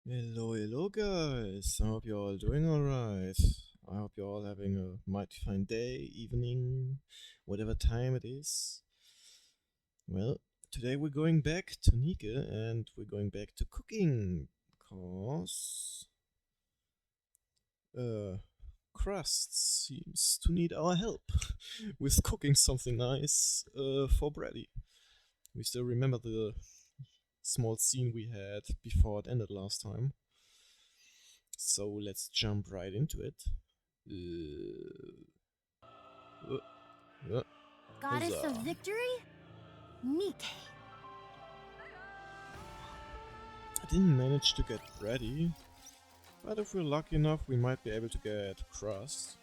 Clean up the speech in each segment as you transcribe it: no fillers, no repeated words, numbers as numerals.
Hello guys, I hope you're all doing alright. I hope you're all having a mighty fine day, evening, whatever time it is. Well, today we're going back to Nike and we're going back to cooking, because uh, Crust seems to need our help with cooking something nice for Brady. We still remember the small scene we had before it ended last time. So let's jump right into it. Uh, uh, Goddess of huzzah. Victory? Nike. I didn't manage to get Brady, but if we're lucky enough, we might be able to get Crust.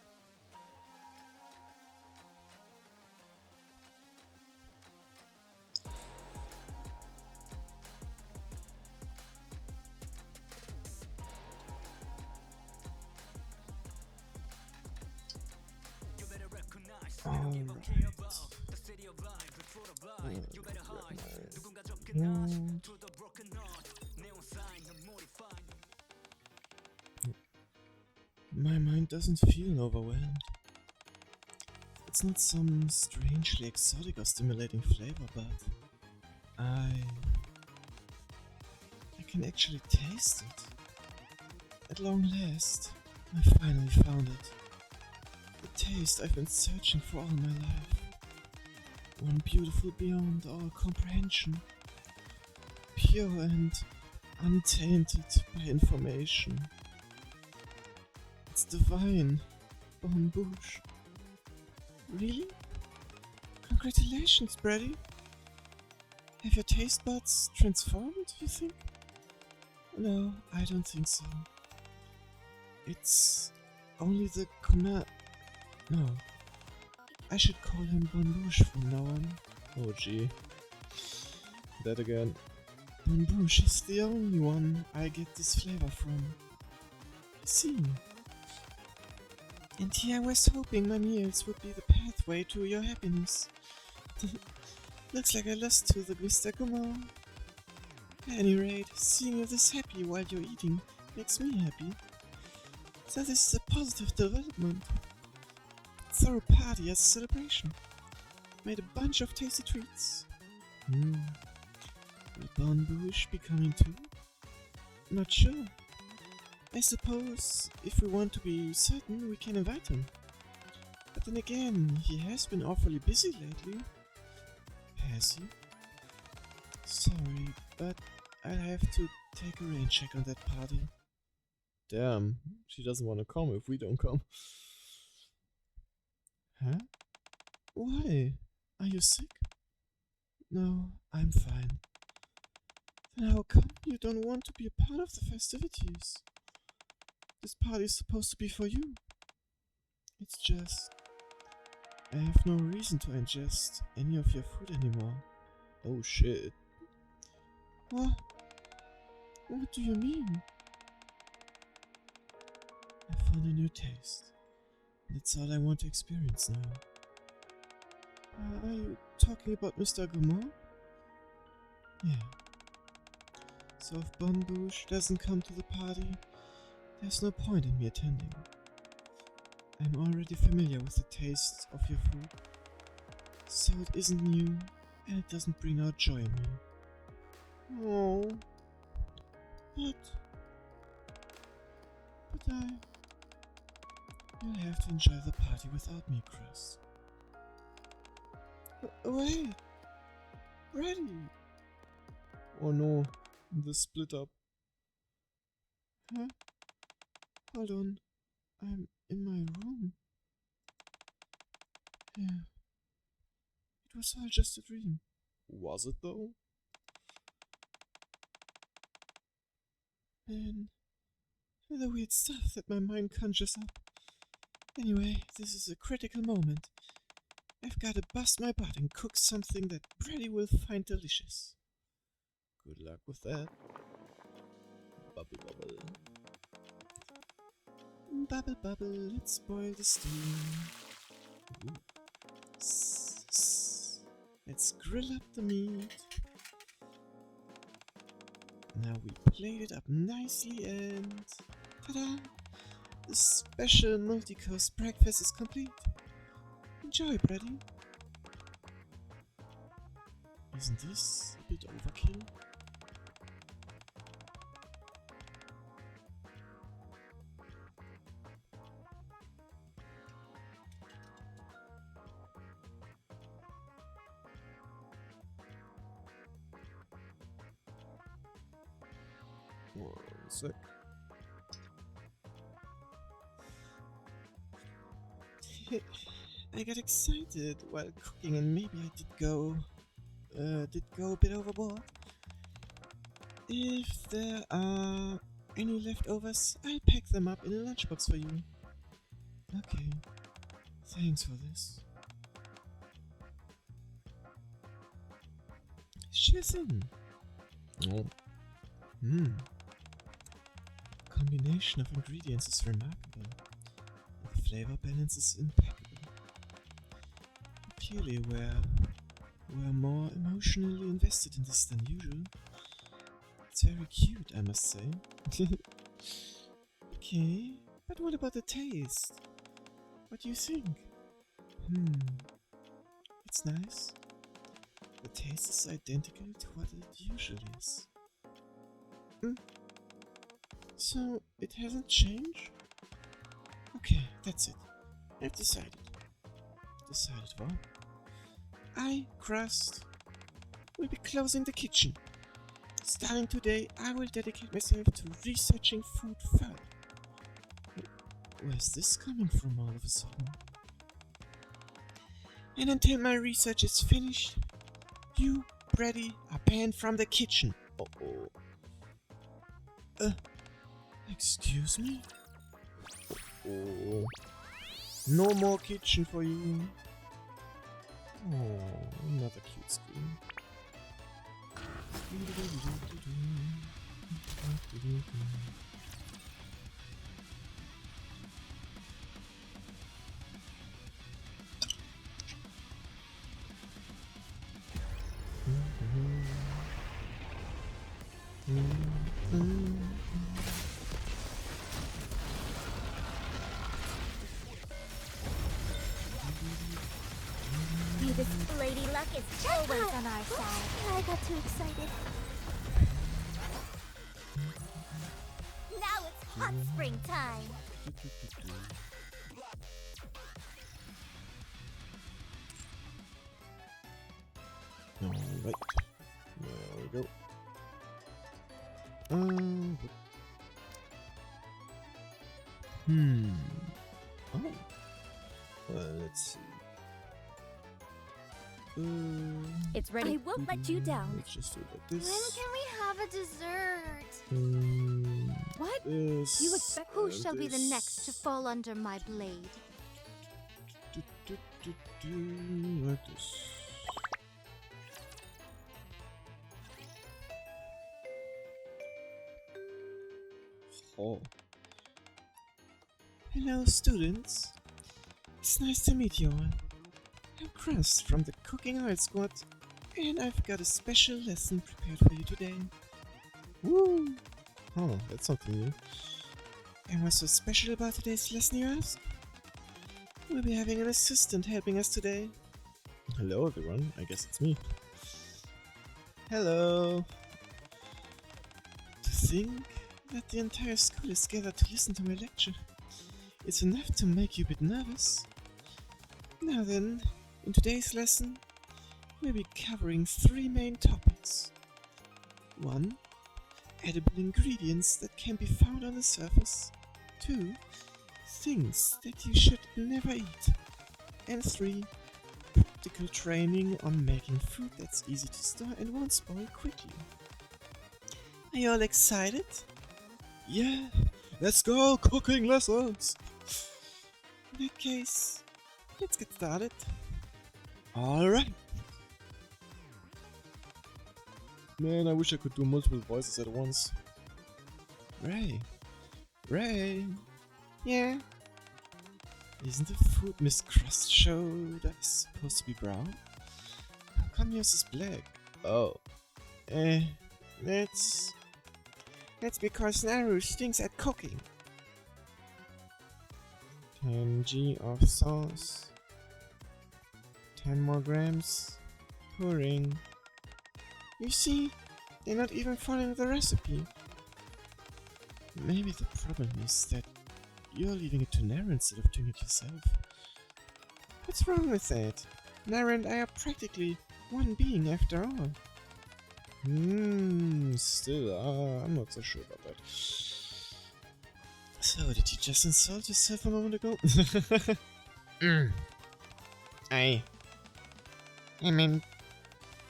Alright. My mind doesn't feel overwhelmed. It's not some strangely exotic or stimulating flavor, but I can actually taste it. At long last, I finally found it. The taste I've been searching for all my life. One beautiful beyond all comprehension. Pure and untainted by information. It's divine, Bon Bouche. Really? Congratulations, Brady. Have your taste buds transformed, you think? No, I don't think so. It's only the No, I should call him Bon Bouche from now on. Oh gee. That again. Bon Bouche is the only one I get this flavor from. I see. And here I was hoping my meals would be the pathway to your happiness. Looks like I lost to the Mr. Gourmand. At any rate, seeing you this happy while you're eating makes me happy. So this is a positive development. Throw a party as a celebration. Made a bunch of tasty treats. Will Bon Bouche be coming too? Not sure. I suppose if we want to be certain, we can invite him. But then again, he has been awfully busy lately. Has he? Sorry, but I'll have to take a rain check on that party. Damn, she doesn't want to come if we don't come. Huh? Why? Are you sick? No, I'm fine. Then how come you don't want to be a part of the festivities? This party is supposed to be for you. It's just I have no reason to ingest any of your food anymore. Oh shit. What? What do you mean? I found a new taste. That's all I want to experience now. Are you talking about Mr. Gourmand? Yeah. So if Bon Bouche doesn't come to the party, there's no point in me attending. I'm already familiar with the taste of your food, so it isn't new and it doesn't bring out joy in me. Oh, but you'll have to enjoy the party without me, Crust. Wait, ready? Oh no, the split up. Huh? Hold on, I'm in my room. Yeah, it was all just a dream. Was it though? Man, the weird stuff that my mind conjures up. Anyway, this is a critical moment. I've got to bust my butt and cook something that Brady will find delicious. Good luck with that. Bubble bubble. Bubble bubble, let's boil the stew. Ooh. Let's grill up the meat. Now we plate it up nicely and ta-da! The special multi-course breakfast is complete. Enjoy, Brady. Isn't this a bit overkill? One sec. I got excited while cooking and maybe I did go a bit overboard. If there are any leftovers, I'll pack them up in a lunchbox for you. Okay, thanks for this. Sure thing. Oh. Combination of ingredients is remarkable. The flavor balance is impeccable. Clearly we're more emotionally invested in this than usual. It's very cute, I must say. Okay, but what about the taste? What do you think? It's nice. The taste is identical to what it usually is. So, it hasn't changed? Okay, that's it. I've decided. Decided what? I, Crust, will be closing the kitchen. Starting today, I will dedicate myself to researching food further. Where's this coming from all of a sudden? And until my research is finished, you, Brady, are banned from the kitchen. Excuse me? No more kitchen for you. Oh, another cute screen. This lady luck is always on our side. I got too excited. Now it's hot spring time. Alright. There we go. Oh. Well, let's see. It's ready. I won't let you down. Let's just do it like this. When can we have a dessert? What? This, You expect who shall be the next to fall under my blade? Like this. Oh. Hello, students. It's nice to meet you all. I'm Crust from the Cooking Art Squad, and I've got a special lesson prepared for you today. Woo! Oh, that's something new. And what's so special about today's lesson, you ask? We'll be having an assistant helping us today. Hello, everyone. I guess it's me. Hello. To think that the entire school is gathered to listen to my lecture. It's enough to make you a bit nervous. Now then, in today's lesson, we'll be covering 3 main topics. 1. Edible ingredients that can be found on the surface. 2. Things that you should never eat. And 3. Practical training on making food that's easy to store and won't spoil quickly. Are you all excited? Yeah, let's go cooking lessons! In that case, let's get started. Alright. Man, I wish I could do multiple voices at once. Ray. Ray. Yeah. Isn't the food Miss Crust showed us supposed to be brown? How come yours is black? Oh. Let's That's because Naru stinks at cooking. 10 g of sauce. 10 more grams. Pouring. You see, they're not even following the recipe. Maybe the problem is that you're leaving it to Naru instead of doing it yourself. What's wrong with that? Naru and I are practically one being after all. Still, I'm not so sure about that. So, did you just insult yourself a moment ago? I mean,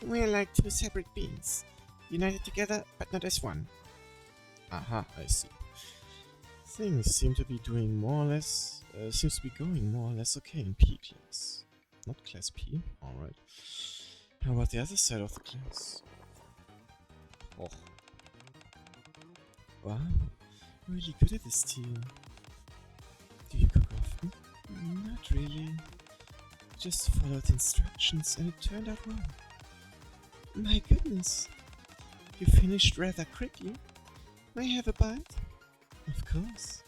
we're like two separate beings, united together but not as one. Aha, I see. Things seem to be doing more or less, seems to be going more or less okay in P class. Not class P, alright. How about the other side of the class? Oh. Wow, really good at this team. Do you cook often? Not really. Just followed instructions and it turned out well. My goodness. You finished rather quickly. May I have a bite? Of course.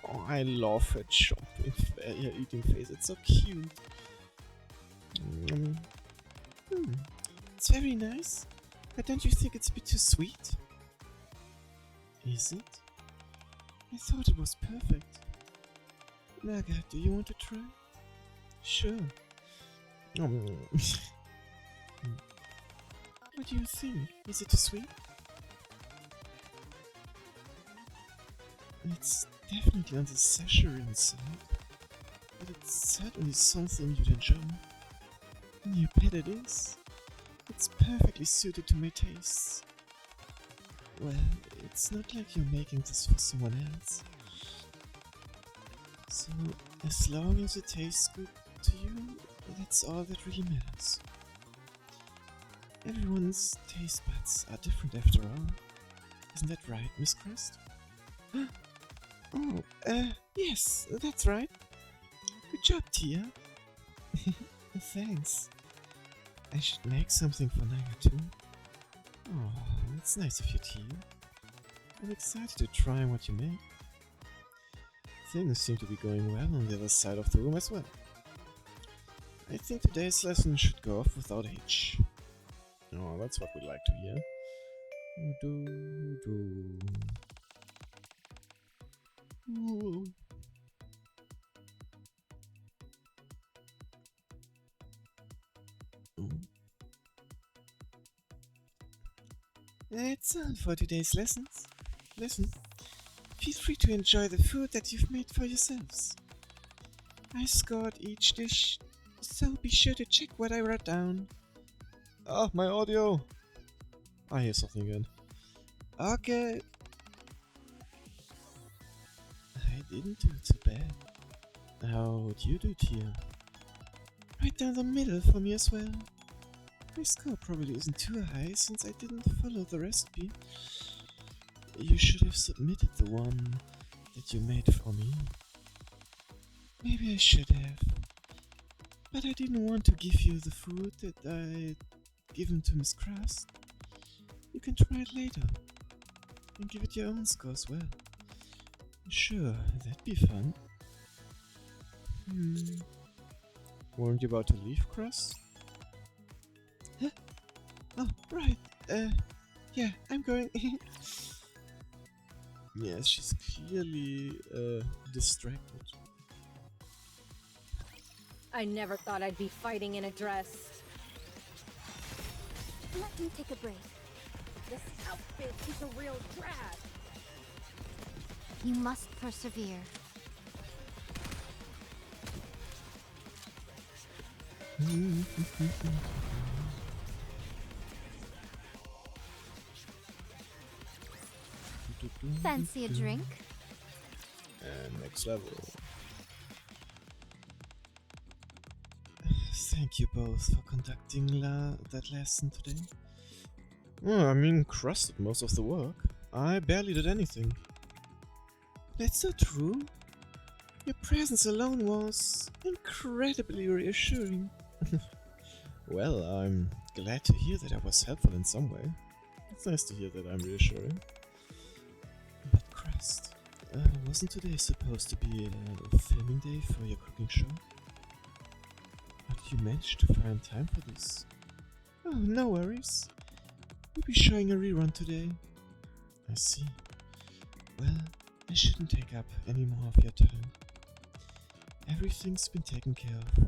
Oh, I love her chomping, her eating face. It's so cute. It's very nice. But don't you think it's a bit too sweet? Is it? I thought it was perfect. Naga, do you want to try? Sure. What do you think? Is it too sweet? It's definitely on the saccharine side, but it's certainly something you'd enjoy. You bet it is. It's perfectly suited to my tastes. Well, it's not like you're making this for someone else. So, as long as it tastes good to you, that's all that really matters. Everyone's taste buds are different after all. Isn't that right, Miss Crust? Oh, yes, that's right. Good job, Tia. Thanks. I should make something for Naga too. Oh, that's nice of you, Tia. I'm excited to try what you make. Things seem to be going well on the other side of the room as well. I think today's lesson should go off without a hitch. Oh, that's what we'd like to hear. Ooh. That's all for today's lessons. Listen, feel free to enjoy the food that you've made for yourselves. I scored each dish, so be sure to check what I wrote down. Ah, my audio! I hear something again. Okay. I didn't do too bad. How'd you do, Tia? Right down the middle for me as well. My score probably isn't too high since I didn't follow the recipe. You should have submitted the one that you made for me. Maybe I should have. But I didn't want to give you the food that I'd given to Miss Crust. You can try it later. And give it your own score as well. Sure, that'd be fun. Weren't you about to leave, Crust? Huh? Oh, right. Yeah, I'm going. Yes, she's clearly, distracted. I never thought I'd be fighting in a dress. Let me take a break. This outfit is a real drag. You must persevere. Fancy a drink? And next level. Thank you both for conducting that lesson today. Well, I mean, Crust did most of the work. I barely did anything. That's so true. Your presence alone was incredibly reassuring. Well, I'm glad to hear that I was helpful in some way. It's nice to hear that I'm reassuring. Wasn't today supposed to be a filming day for your cooking show? How did you manage to find time for this? Oh, no worries. We'll be showing a rerun today. I see. Well, I shouldn't take up any more of your time. Everything's been taken care of.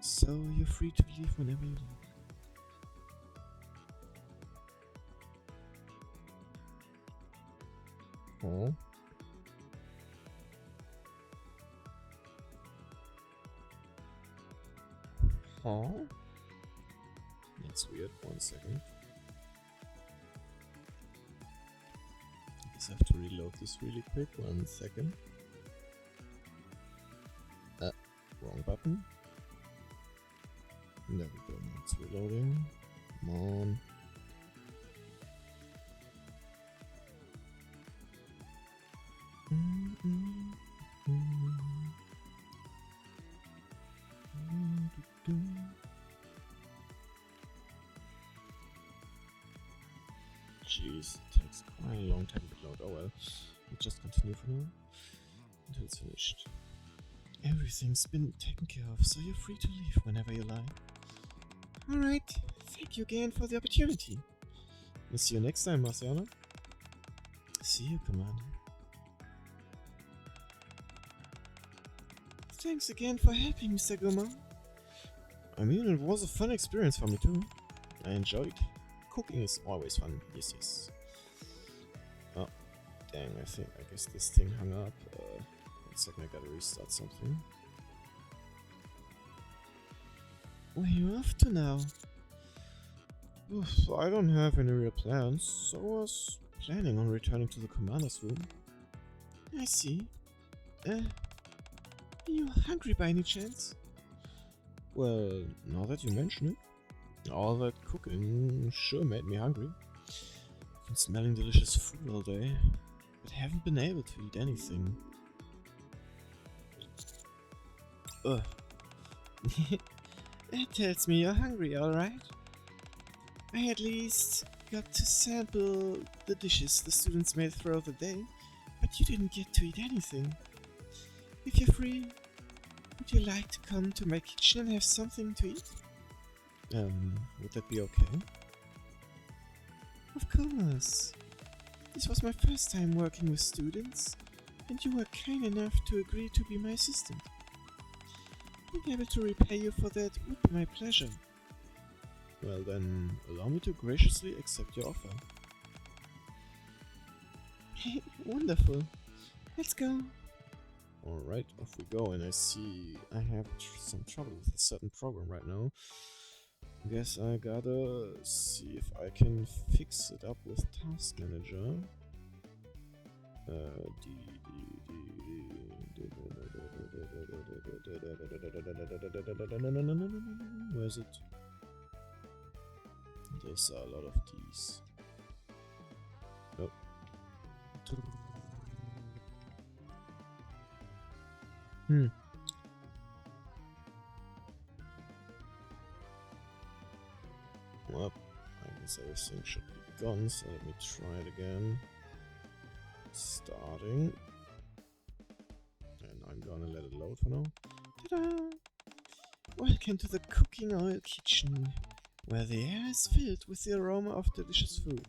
So you're free to leave whenever you like. Oh. Huh? That's weird. 1 second. I guess I have to reload this really quick. 1 second. Wrong button. There we go. Now it's reloading. Come on. Jeez, it takes quite a long time to load. Oh well, we'll just continue for now until it's finished. Everything's been taken care of, so you're free to leave whenever you like. Alright, thank you again for the opportunity. We'll see you next time, Marciana. See you, Commander. Thanks again for helping, Mr. Guma. I mean, it was a fun experience for me too. I enjoyed. Cooking is always fun. Yes, yes. Oh, dang, I guess this thing hung up. 1 second, I gotta restart something. Where are you off to now? Oof, I don't have any real plans, so I was planning on returning to the commander's room. I see. Are you hungry by any chance? Well, now that you mention it, all that cooking sure made me hungry. I've been smelling delicious food all day, but haven't been able to eat anything. Ugh. That tells me you're hungry, alright? I at least got to sample the dishes the students made throughout the day, but you didn't get to eat anything. If you're free, would you like to come to my kitchen and have something to eat? Would that be okay? Of course. This was my first time working with students, and you were kind enough to agree to be my assistant. Being able to repay you for that would be my pleasure. Well then, allow me to graciously accept your offer. Wonderful. Let's go. Alright, off we go, and I see I have some trouble with a certain program right now. Guess I gotta see if I can fix it up with Task Manager. Where is it? There's a lot of these. Nope. Well, I guess everything should be gone, so let me try it again. Starting. And I'm gonna let it load for now. Ta-da! Welcome to the cooking oil kitchen, where the air is filled with the aroma of delicious food.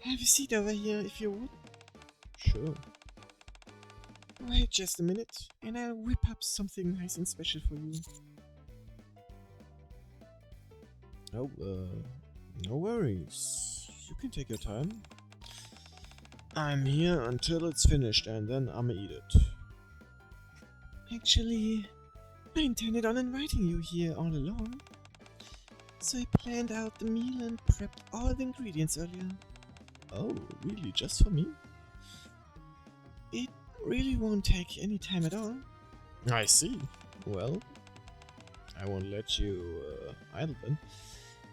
Have a seat over here if you would. Sure. Wait just a minute, and I'll whip up something nice and special for you. Oh, no worries. You can take your time. I'm here until it's finished, and then I'ma eat it. Actually, I intended on inviting you here all along. So I planned out the meal and prepped all the ingredients earlier. Oh, really? Just for me? It really won't take any time at all. I see. Well, I won't let you idle then.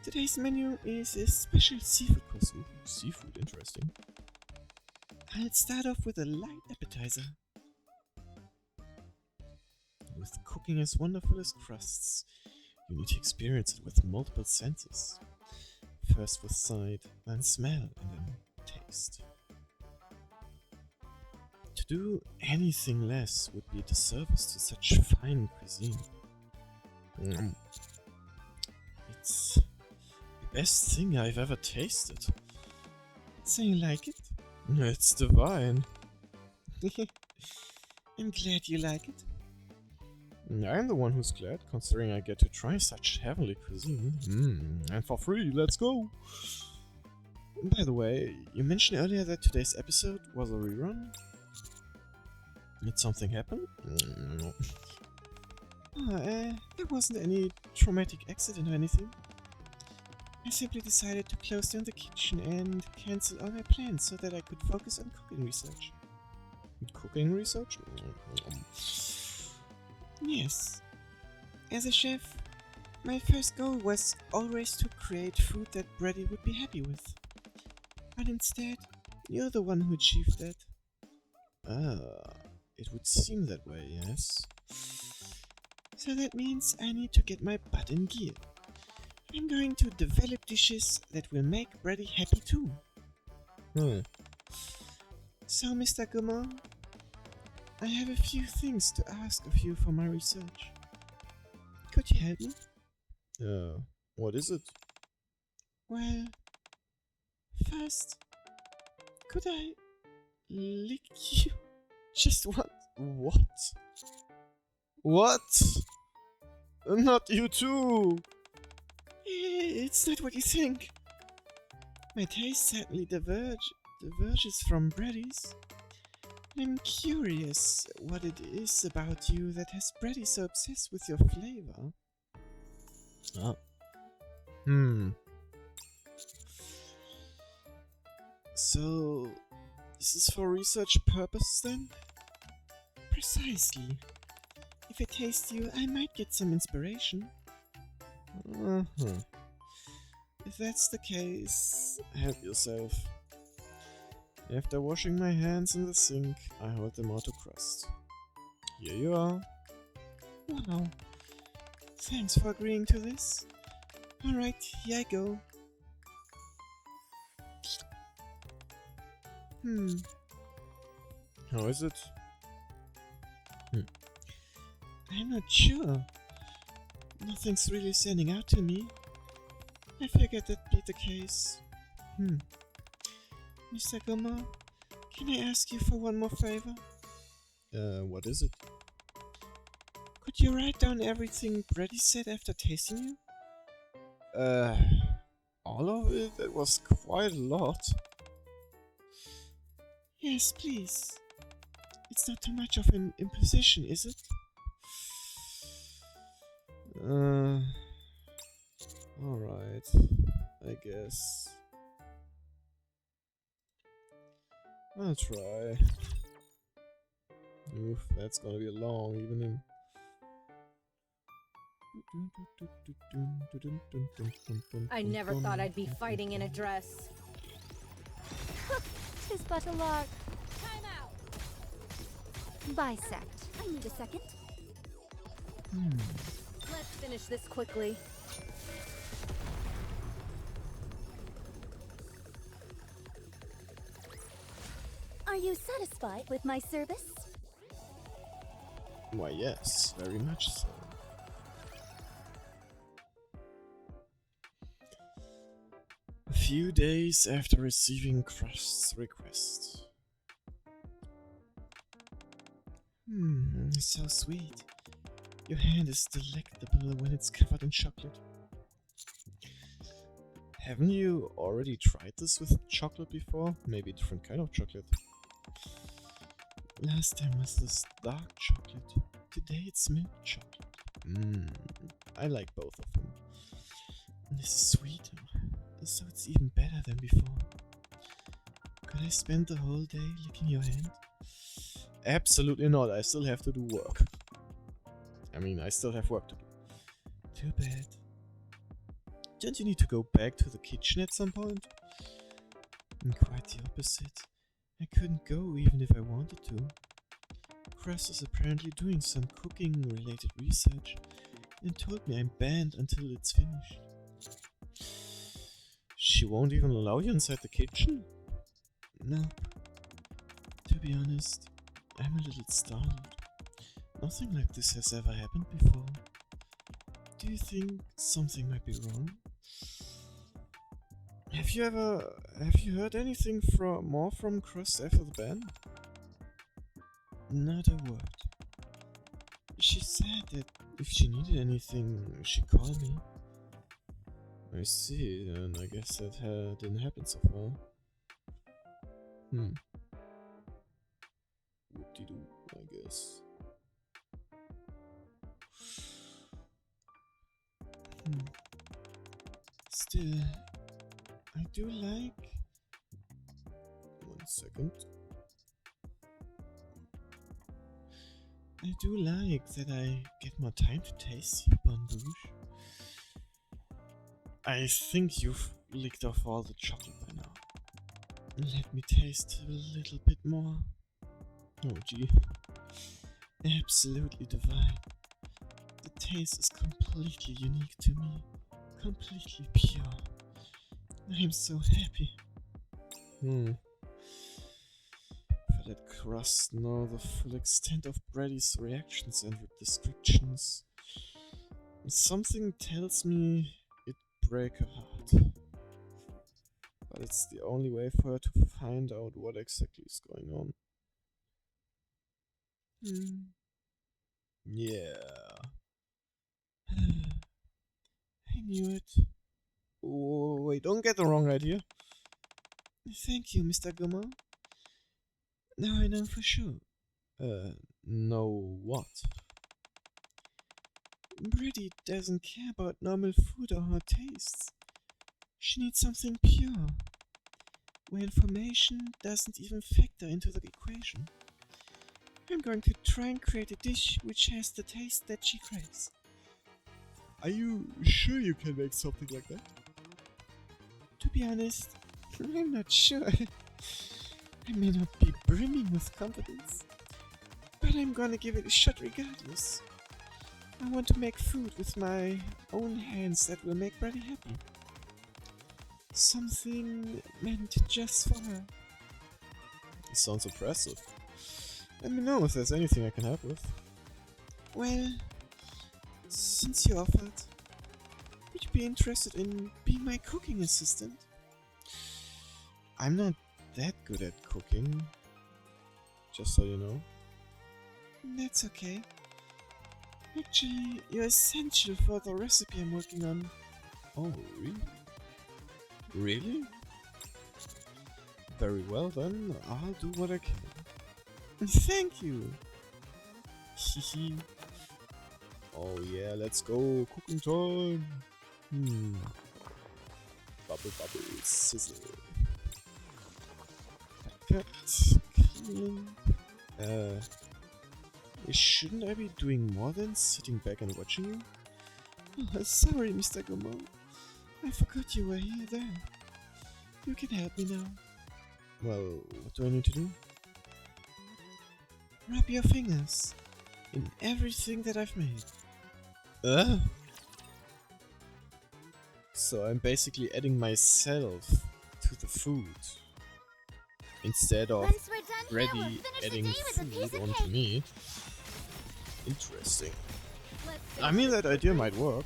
Today's menu is a special seafood course. Ooh, seafood, interesting. I'll start off with a light appetizer. With cooking as wonderful as crusts, you need to experience it with multiple senses. First with sight, then smell, and then taste. To do anything less would be a disservice to such fine cuisine. It's the best thing I've ever tasted. So you like it? It's divine. I'm glad you like it. I'm the one who's glad, considering I get to try such heavenly cuisine. And for free, let's go! By the way, you mentioned earlier that today's episode was a rerun? Did something happen? No. There wasn't any traumatic accident or anything. I simply decided to close down the kitchen and cancel all my plans so that I could focus on cooking research. Cooking research? Yes. As a chef, my first goal was always to create food that Brady would be happy with. But instead, you're the one who achieved that. It would seem that way, yes. So that means I need to get my butt in gear. I'm going to develop dishes that will make Brady happy too. So, Mr. Gourmand, I have a few things to ask of you for my research. Could you help me? What is it? Well, first, could I lick you? Just what? What? What? Not you too! It's not what you think. My taste certainly diverges from Brady's. I'm curious what it is about you that has Brady so obsessed with your flavor. So, this is for research purposes then? Precisely. If I taste you, I might get some inspiration. If that's the case, help yourself. After washing my hands in the sink, I hold them out to Crust. Here you are. Wow. Thanks for agreeing to this. Alright, here I go. How is it? I'm not sure. Nothing's really standing out to me. I figured that'd be the case. Mr. Gourmand, can I ask you for one more favor? What is it? Could you write down everything Brady said after tasting you? All of it? That was quite a lot. Yes, please. It's not too much of an imposition, is it? Alright. I guess. I'll try. Oof, that's gonna be a long evening. I never thought I'd be fighting in a dress. 'Tis but a lark. Time out! Bisect. I need a second. Let's finish this quickly. Are you satisfied with my service? Why, yes, very much so. A few days after receiving Crust's request. So sweet. Your hand is delectable when it's covered in chocolate. Haven't you already tried this with chocolate before? Maybe a different kind of chocolate. Last time was this dark chocolate. Today it's milk chocolate. I like both of them. This is sweeter, so it's even better than before. Could I spend the whole day licking your hand? Absolutely not, I still have to do work. I mean, I still have work to do. Too bad. Don't you need to go back to the kitchen at some point? Quite the opposite. I couldn't go even if I wanted to. Crust is apparently doing some cooking-related research and told me I'm banned until it's finished. She won't even allow you inside the kitchen? Nope. To be honest, I'm a little startled. Nothing like this has ever happened before. Do you think something might be wrong? Have you heard anything more from Crust after the ban? Not a word. She said that if she needed anything, she'd call me. I see, and I guess that didn't happen so far. Whoop-de-doo, I guess. Still, I do like... 1 second. I do like that I get more time to taste you, Bambouche. I think you've licked off all the chocolate by now. Let me taste a little bit more. Oh gee. Absolutely divine. The taste is completely unique to me. Completely pure. I'm so happy. If I let Crust know the full extent of Brady's reactions and descriptions, something tells me it'd break her heart. But it's the only way for her to find out what exactly is going on. Yeah. I knew it. Oh, wait, don't get the wrong idea. Thank you, Mr. Gummer. Now I know for sure. Know what? Brady doesn't care about normal food or her tastes. She needs something pure, where information doesn't even factor into the equation. I'm going to try and create a dish which has the taste that she craves. Are you sure you can make something like that? To be honest, I'm not sure. I may not be brimming with confidence, but I'm gonna give it a shot regardless. I want to make food with my own hands that will make Brady happy. Something meant just for her. It sounds impressive. Let me know if there's anything I can help with. Well, since you offered, would you be interested in being my cooking assistant? I'm not that good at cooking, just so you know. That's okay. Actually, you're essential for the recipe I'm working on. Oh, really? Really? Very well then, I'll do what I can. Thank you! Hehe. Oh yeah, let's go, cooking time! Bubble bubble sizzle. Cut, clean. Shouldn't I be doing more than sitting back and watching you? Oh, sorry, Mr. Gomo. I forgot you were here there. You can help me now. Well, what do I need to do? Rub your fingers in everything that I've made. So I'm basically adding myself to the food. Instead of Brady adding food onto me. Interesting. I mean, that idea might work.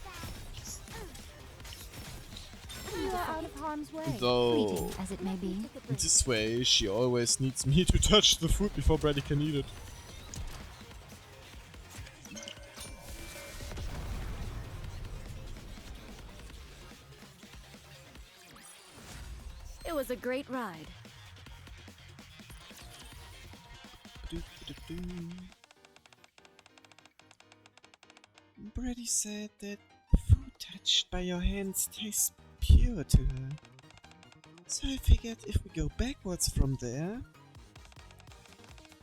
You are out of harm's way. Though, Fleeting as it may be. this way she always needs me to touch the food before Brady can eat it. It was a great ride. Brady said that food touched by your hands tastes pure to her. So I figured if we go backwards from there,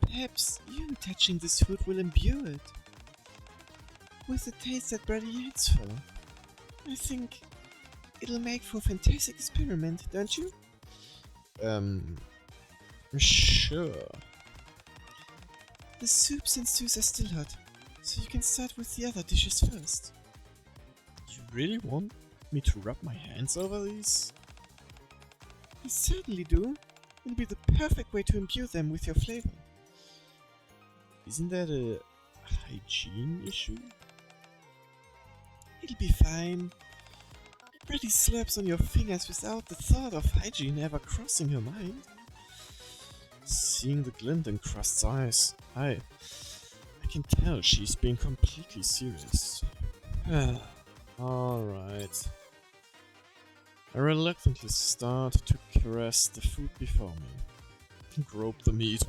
perhaps you touching this food will imbue it with the taste that Brady yearns for. I think It'll make for a fantastic experiment, don't you? Sure. The soups and stews are still hot, so you can start with the other dishes first. You really want me to rub my hands over these? I certainly do. It'll be the perfect way to imbue them with your flavor. Isn't that a hygiene issue? It'll be fine. Pretty slurps on your fingers without the thought of hygiene ever crossing her mind. Seeing the glint in Crust's eyes, I can tell she's being completely serious. Alright. I reluctantly start to caress the food before me. Grope the meat.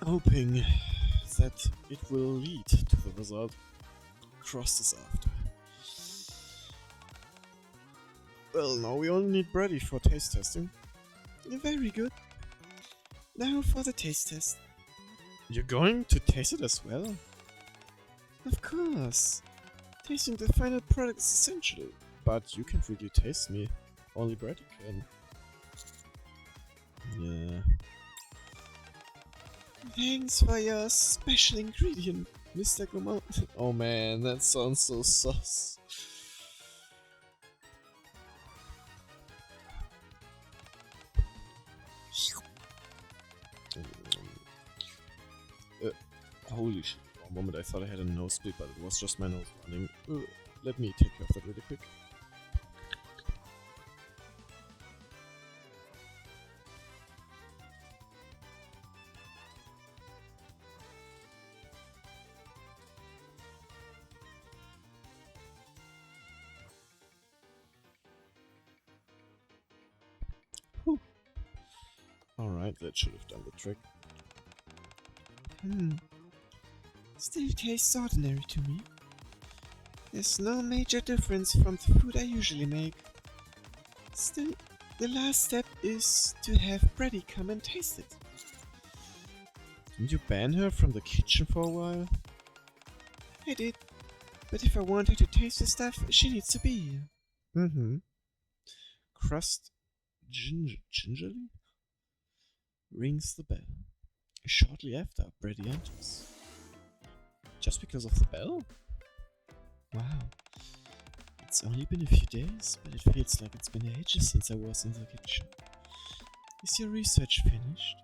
Hoping that it will lead to the result Crust is after. Well, now we only need Brady for taste testing. Very good. Now for the taste test. You're going to taste it as well? Of course. Tasting the final product is essential. But you can't really taste me. Only Brady can. Yeah. Thanks for your special ingredient, Mr. Gourmand. Oh man, that sounds so sus. Holy shit. For a moment I thought I had a nosebleed, but it was just my nose running. Let me take care of that really quick. Alright, that should have done the trick. Still tastes ordinary to me. There's no major difference from the food I usually make. Still, the last step is to have Brady come and taste it. Didn't you ban her from the kitchen for a while? I did, but if I want her to taste the stuff, she needs to be here. Crust gingerly rings the bell. Shortly after, Brady enters. Just because of the bell? Wow. It's only been a few days, but it feels like it's been ages since I was in the kitchen. Is your research finished?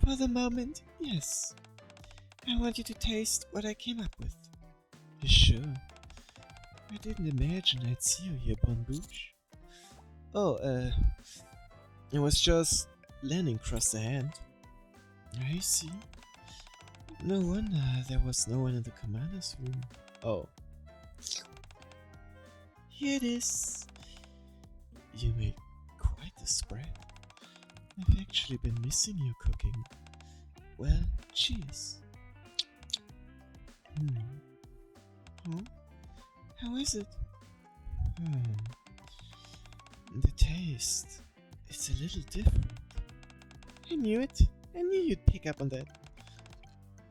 For the moment, yes. I want you to taste what I came up with. Sure. I didn't imagine I'd see you here, Bon Bouche. Oh, I was just lending across the hand. I see. No wonder there was no one in the commander's room. Oh. Here it is. You made quite the spread. I've actually been missing your cooking. Well, cheers. Huh? How is it? The taste. It's a little different. I knew it. I knew you'd pick up on that.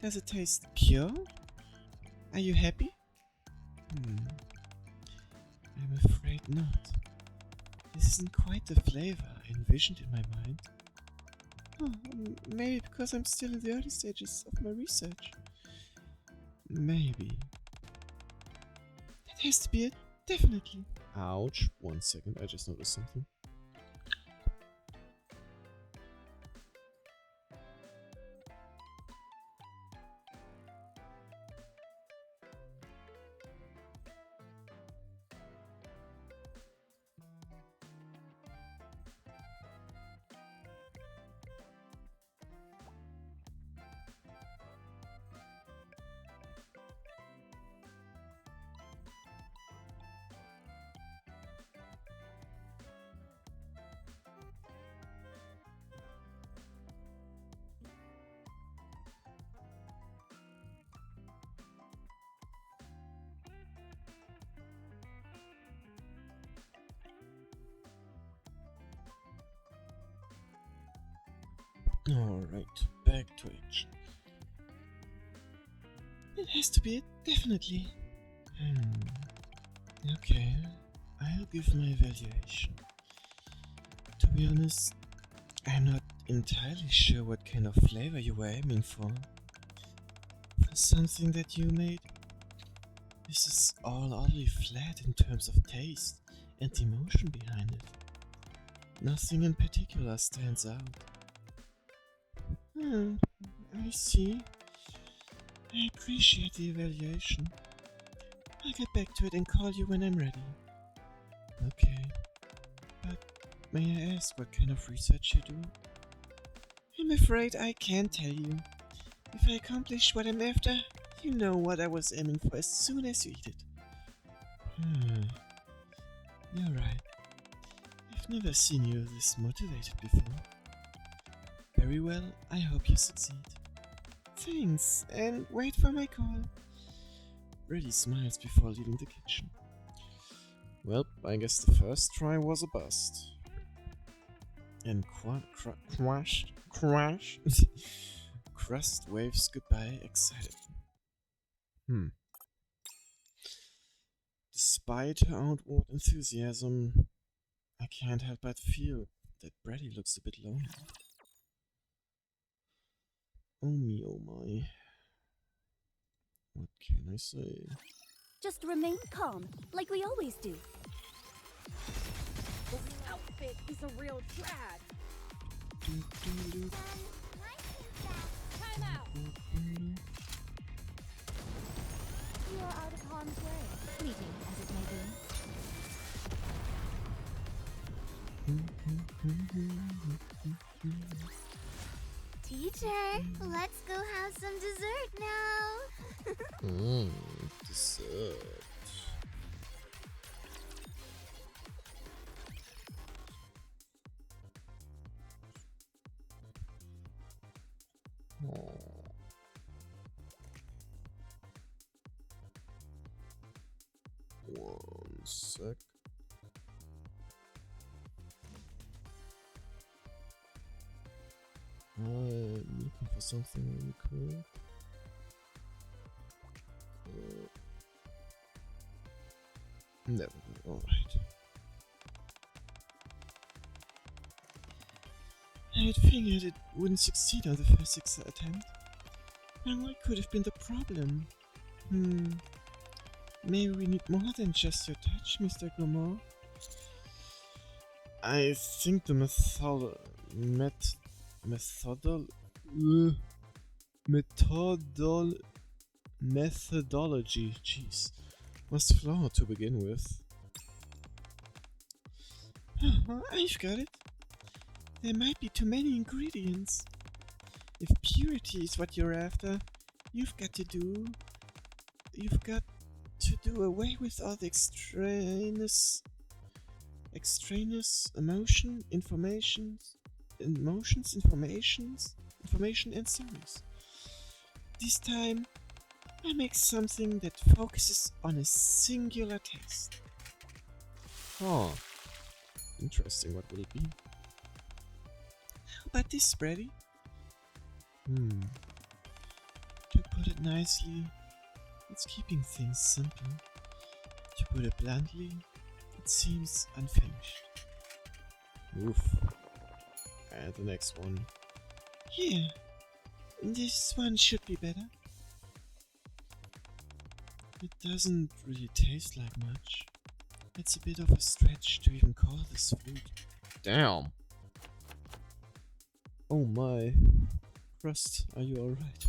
Does it taste pure? Are you happy? I'm afraid not. This isn't quite the flavor I envisioned in my mind. Oh, maybe because I'm still in the early stages of my research. Maybe. That has to be it. Definitely. Ouch. 1 second, I just noticed something. Alright, back to action. It has to be it. Definitely. Okay, I'll give my evaluation. To be honest, I'm not entirely sure what kind of flavor you were aiming for. For something that you made, this is all oddly flat in terms of taste and the emotion behind it. Nothing in particular stands out. Hmm, I see. I appreciate the evaluation. I'll get back to it and call you when I'm ready. Okay, but may I ask what kind of research you do? I'm afraid I can't tell you. If I accomplish what I'm after, you know what I was aiming for as soon as you eat it. You're right. I've never seen you this motivated before. Very well, I hope you succeed. Thanks, and wait for my call. Brady smiles before leaving the kitchen. Well, I guess the first try was a bust. And Crust waves goodbye excitedly. Despite her outward enthusiasm, I can't help but feel that Brady looks a bit lonely. Oh me, oh my. What can I say? Just remain calm, like we always do. This outfit is a real drag. Time out. You are out of harm's way, fleeting as it may be. Teacher, let's go have some dessert now. Dessert. One sec. I'm looking for something really cool. Never mind, alright. I had figured it wouldn't succeed on the first attempt. And what could have been the problem? Maybe we need more than just your touch, Mr. Gourmand. I think the methodology, jeez, was flawed to begin with. I've got it. There might be too many ingredients. If purity is what you're after, you've got to do away with all the extraneous information, and stories. This time, I make something that focuses on a singular taste. Huh. Interesting, what will it be? How about this, Brady? Hmm. To put it nicely, it's keeping things simple. To put it bluntly, it seems unfinished. Oof. And the next one. Here, this one should be better. It doesn't really taste like much. It's a bit of a stretch to even call this food. Damn. Oh my. Crust, are you alright?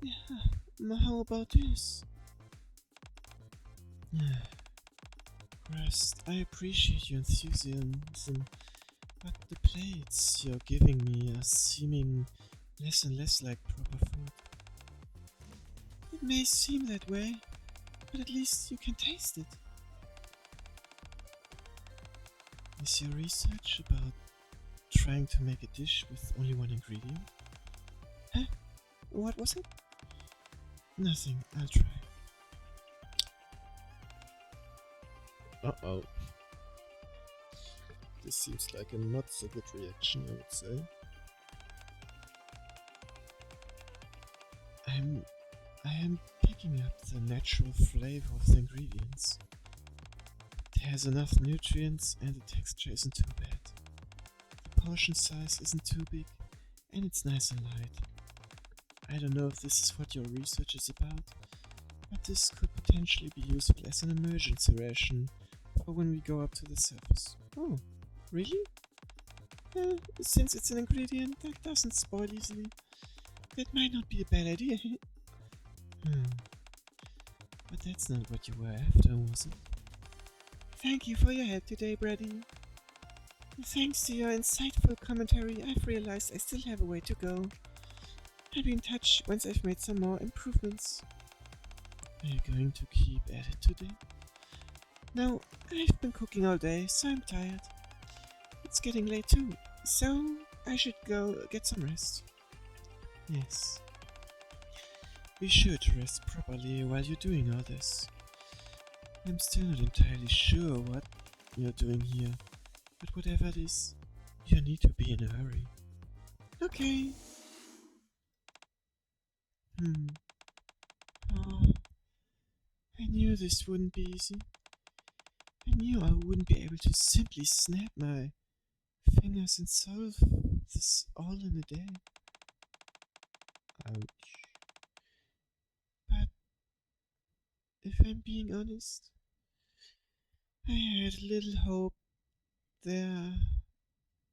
Yeah, how about this? Crust, I appreciate your enthusiasm, but the plates you're giving me are seeming less and less like proper food. It may seem that way, but at least you can taste it. Is your research about trying to make a dish with only one ingredient? Huh? What was it? Nothing, I'll try. Uh-oh. This seems like a not so good reaction, I would say. I am picky picking up the natural flavor of the ingredients. It has enough nutrients and the texture isn't too bad. The portion size isn't too big and it's nice and light. I don't know if this is what your research is about, but this could potentially be useful as an emergency ration for when we go up to the surface. Oh, really? Since it's an ingredient that doesn't spoil easily, that might not be a bad idea. But that's not what you were after, was it? Thank you for your help today, Brady. Thanks to your insightful commentary, I've realized I still have a way to go. I'll be in touch once I've made some more improvements. Are you going to keep at it today? No, I've been cooking all day, so I'm tired. It's getting late too, so I should go get some rest. Yes. Be sure to rest properly while you're doing all this. I'm still not entirely sure what you're doing here, but whatever it is, you need to be in a hurry. Okay. Oh, I knew this wouldn't be easy. I knew I wouldn't be able to simply snap my fingers and solve this all in a day. Ouch. But if I'm being honest, I had little hope there.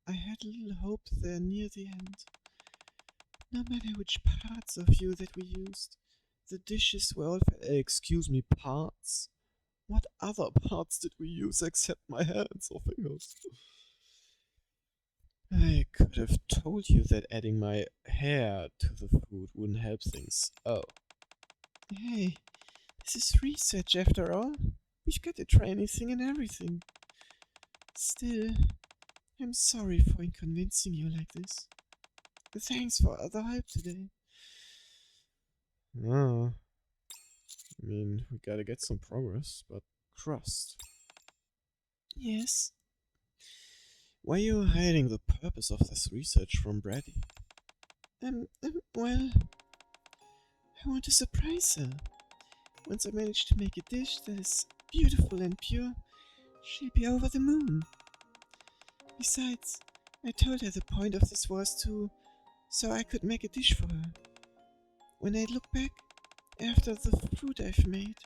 I had little hope there near the end. No matter which parts of you that we used, the dishes were all. Excuse me, parts? What other parts did we use except my hands or fingers? I could have told you that adding my hair to the food wouldn't help things. Oh. Hey, this is research after all. We've got to try anything and everything. Still, I'm sorry for inconveniencing you like this. Thanks for the help today. Oh. I mean, we gotta get some progress, but Crust. Yes? Why are you hiding the purpose of this research from Brady? Well, I want to surprise her. Once I manage to make a dish that is beautiful and pure, she'll be over the moon. Besides, I told her the point of this was so I could make a dish for her. When I look back, after the food I've made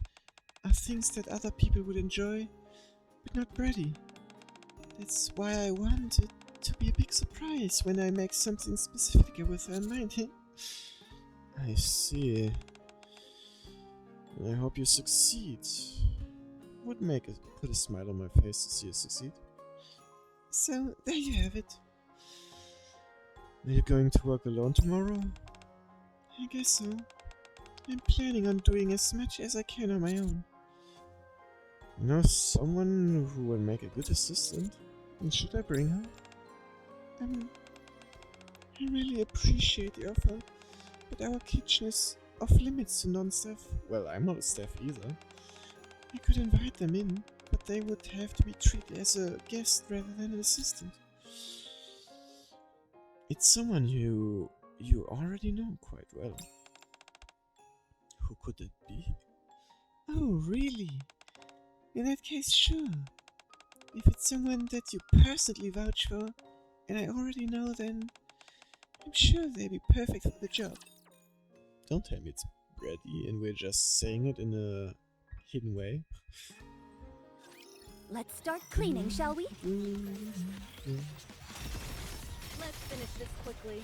are things that other people would enjoy, but not Brady. That's why I want it to be a big surprise when I make something specific with her in mind. I see. I hope you succeed. Would put a smile on my face to see you succeed. So, there you have it. Are you going to work alone tomorrow? I guess so. I'm planning on doing as much as I can on my own. You know someone who will make a good assistant? And should I bring her? I really appreciate the offer, but our kitchen is off limits to non-staff. Well, I'm not a staff either. I could invite them in, but they would have to be treated as a guest rather than an assistant. It's someone you already know quite well. Who could it be? Oh, really? In that case, sure. If it's someone that you personally vouch for, and I already know, then I'm sure they'd be perfect for the job. Don't tell me it's Brady and we're just saying it in a hidden way. Let's start cleaning, shall we? Let's finish this quickly.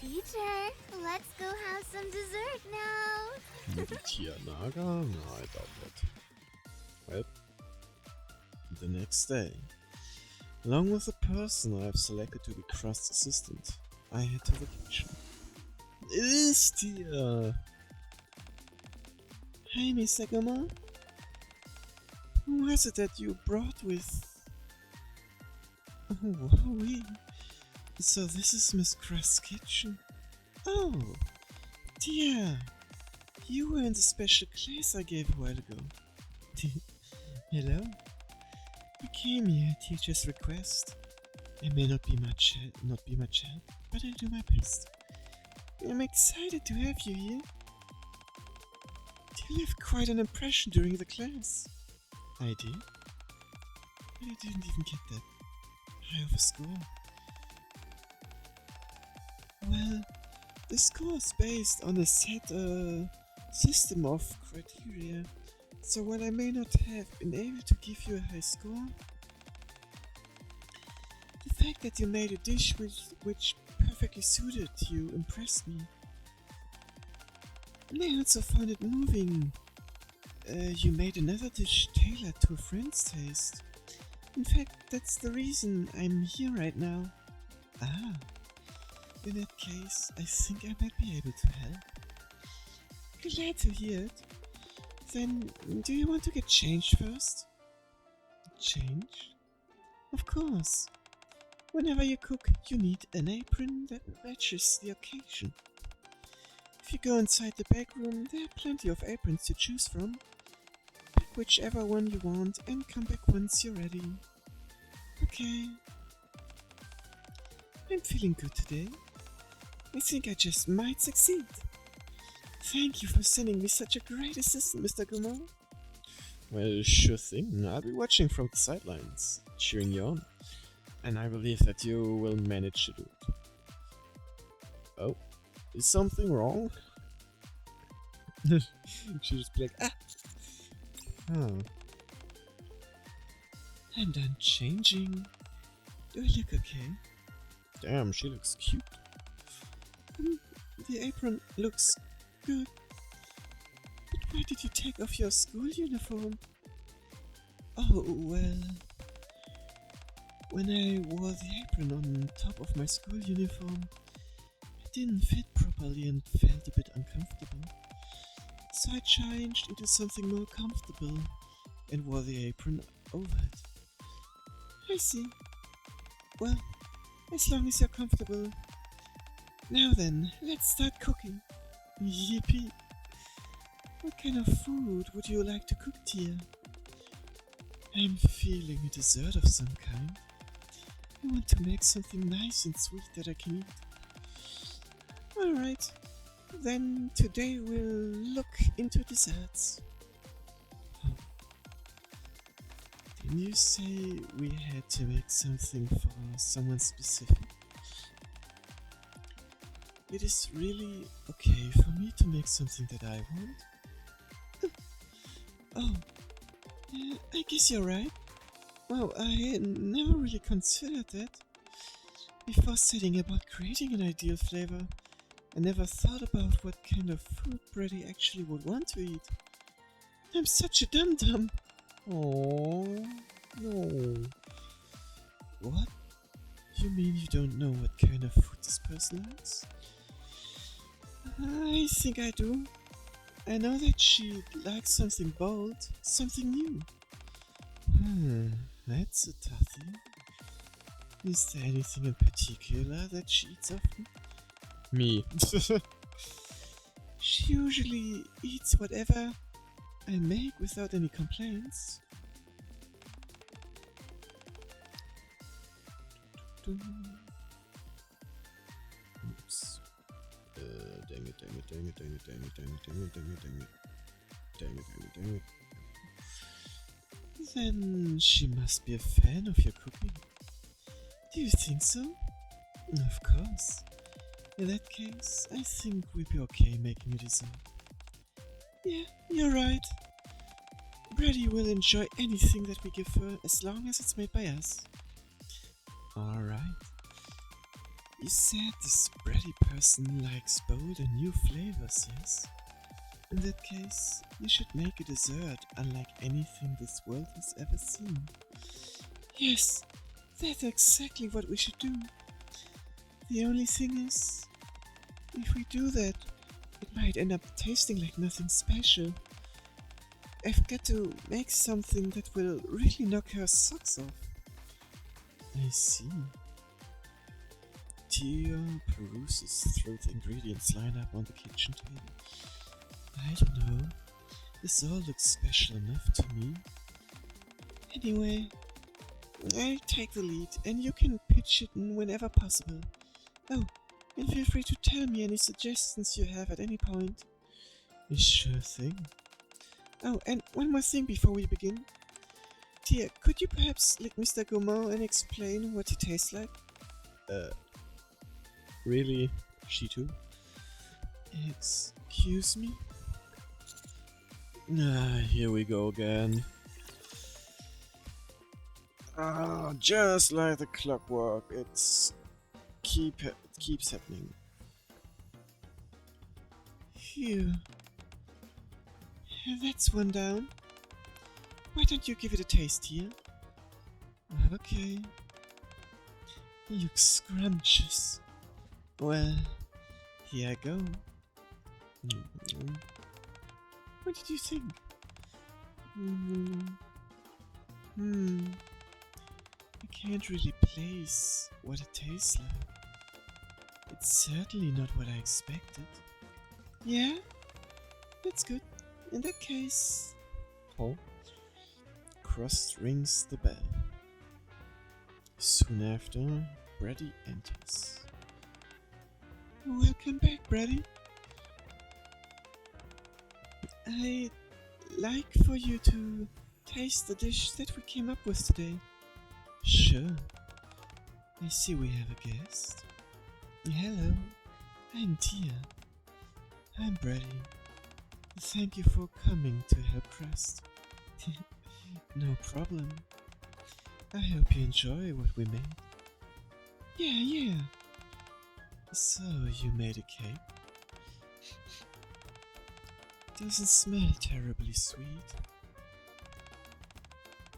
Teacher, let's go have some dessert now. Meditiernager? No, I doubt that. Well, the next day, along with the person I've selected to be Crust's assistant, I head to the kitchen. It is dear. Hi, Mr. Gomor. Who was it that you brought with? Oh, oui. So this is Miss Crust's kitchen. Oh, dear. You were in the special class I gave a while ago. Hello? I came here at teacher's request. I may not be much help, but I'll do my best. I'm excited to have you here. You left quite an impression during the class. I did? But I didn't even get that high of a score. Well, the score is based on a set system of criteria, so while I may not have been able to give you a high score, the fact that you made a dish which perfectly suited you impressed me. And I also found it moving. You made another dish tailored to a friend's taste. In fact, that's the reason I'm here right now. Ah, in that case, I think I might be able to help. Glad to hear it. Then, do you want to get changed first? Change? Of course. Whenever you cook, you need an apron that matches the occasion. If you go inside the back room, there are plenty of aprons to choose from. Pick whichever one you want and come back once you're ready. Okay. I'm feeling good today. I think I just might succeed. Thank you for sending me such a great assistant, Mr. Gumo. Well, sure thing. I'll be watching from the sidelines, cheering you on. And I believe that you will manage to do it. Oh, is something wrong? She just be like, ah! Oh. I'm done changing. Do I look okay? Damn, she looks cute. The apron looks good. But why did you take off your school uniform? Oh, well... When I wore the apron on top of my school uniform, it didn't fit properly and felt a bit uncomfortable. So I changed into something more comfortable and wore the apron over it. I see. Well, as long as you're comfortable. Now then, let's start cooking. Yippee! What kind of food would you like to cook, dear? I'm feeling a dessert of some kind. I want to make something nice and sweet that I can eat. Alright, then today we'll look into desserts. Oh. Didn't you say we had to make something for someone specific? It is really okay for me to make something that I want? Oh, yeah, I guess you're right. Wow, I had never really considered that. Before setting about creating an ideal flavor, I never thought about what kind of food Brady actually would want to eat. I'm such a dum-dum. Oh no. What? You mean you don't know what kind of food this person likes? I think I do. I know that she likes something bold, something new. That's a toughie. Is there anything in particular that she eats often? Me. She usually eats whatever I make without any complaints. Oops. Dang it. Then she must be a fan of your cooking. Do you think so? Of course. In that case, I think we'd be okay making a dessert. Yeah, you're right. Brady will enjoy anything that we give her as long as it's made by us. Alright. You said this Brady person likes bold and new flavors, yes? In that case, you should make a dessert unlike anything this world has ever seen. Yes, that's exactly what we should do. The only thing is, if we do that, it might end up tasting like nothing special. I've got to make something that will really knock her socks off. I see. Tia peruses through the ingredients lined up on the kitchen table. I don't know. This all looks special enough to me. Anyway, I take the lead, and you can pitch it in whenever possible. Oh, and feel free to tell me any suggestions you have at any point. Sure thing. Oh, and one more thing before we begin. Tia, could you perhaps lick Mr. Gaumont and explain what he tastes like? Really? She too? Excuse me? Ah, here we go again. Ah, just like the clockwork, it keeps happening. Phew. That's one down. Why don't you give it a taste here? Okay. Looks scrumptious. Well, here I go. What did you think? I can't really place what it tastes like. It's certainly not what I expected. Yeah? That's good. In that case... Oh. Crust rings the bell. Soon after, Brady enters. Welcome back, Brady. I'd like for you to taste the dish that we came up with today. Sure. I see we have a guest. Hello, I'm Tia. I'm Brady. Thank you for coming to help Crust. No problem. I hope you enjoy what we made. Yeah. So, you made a cake? Doesn't smell terribly sweet.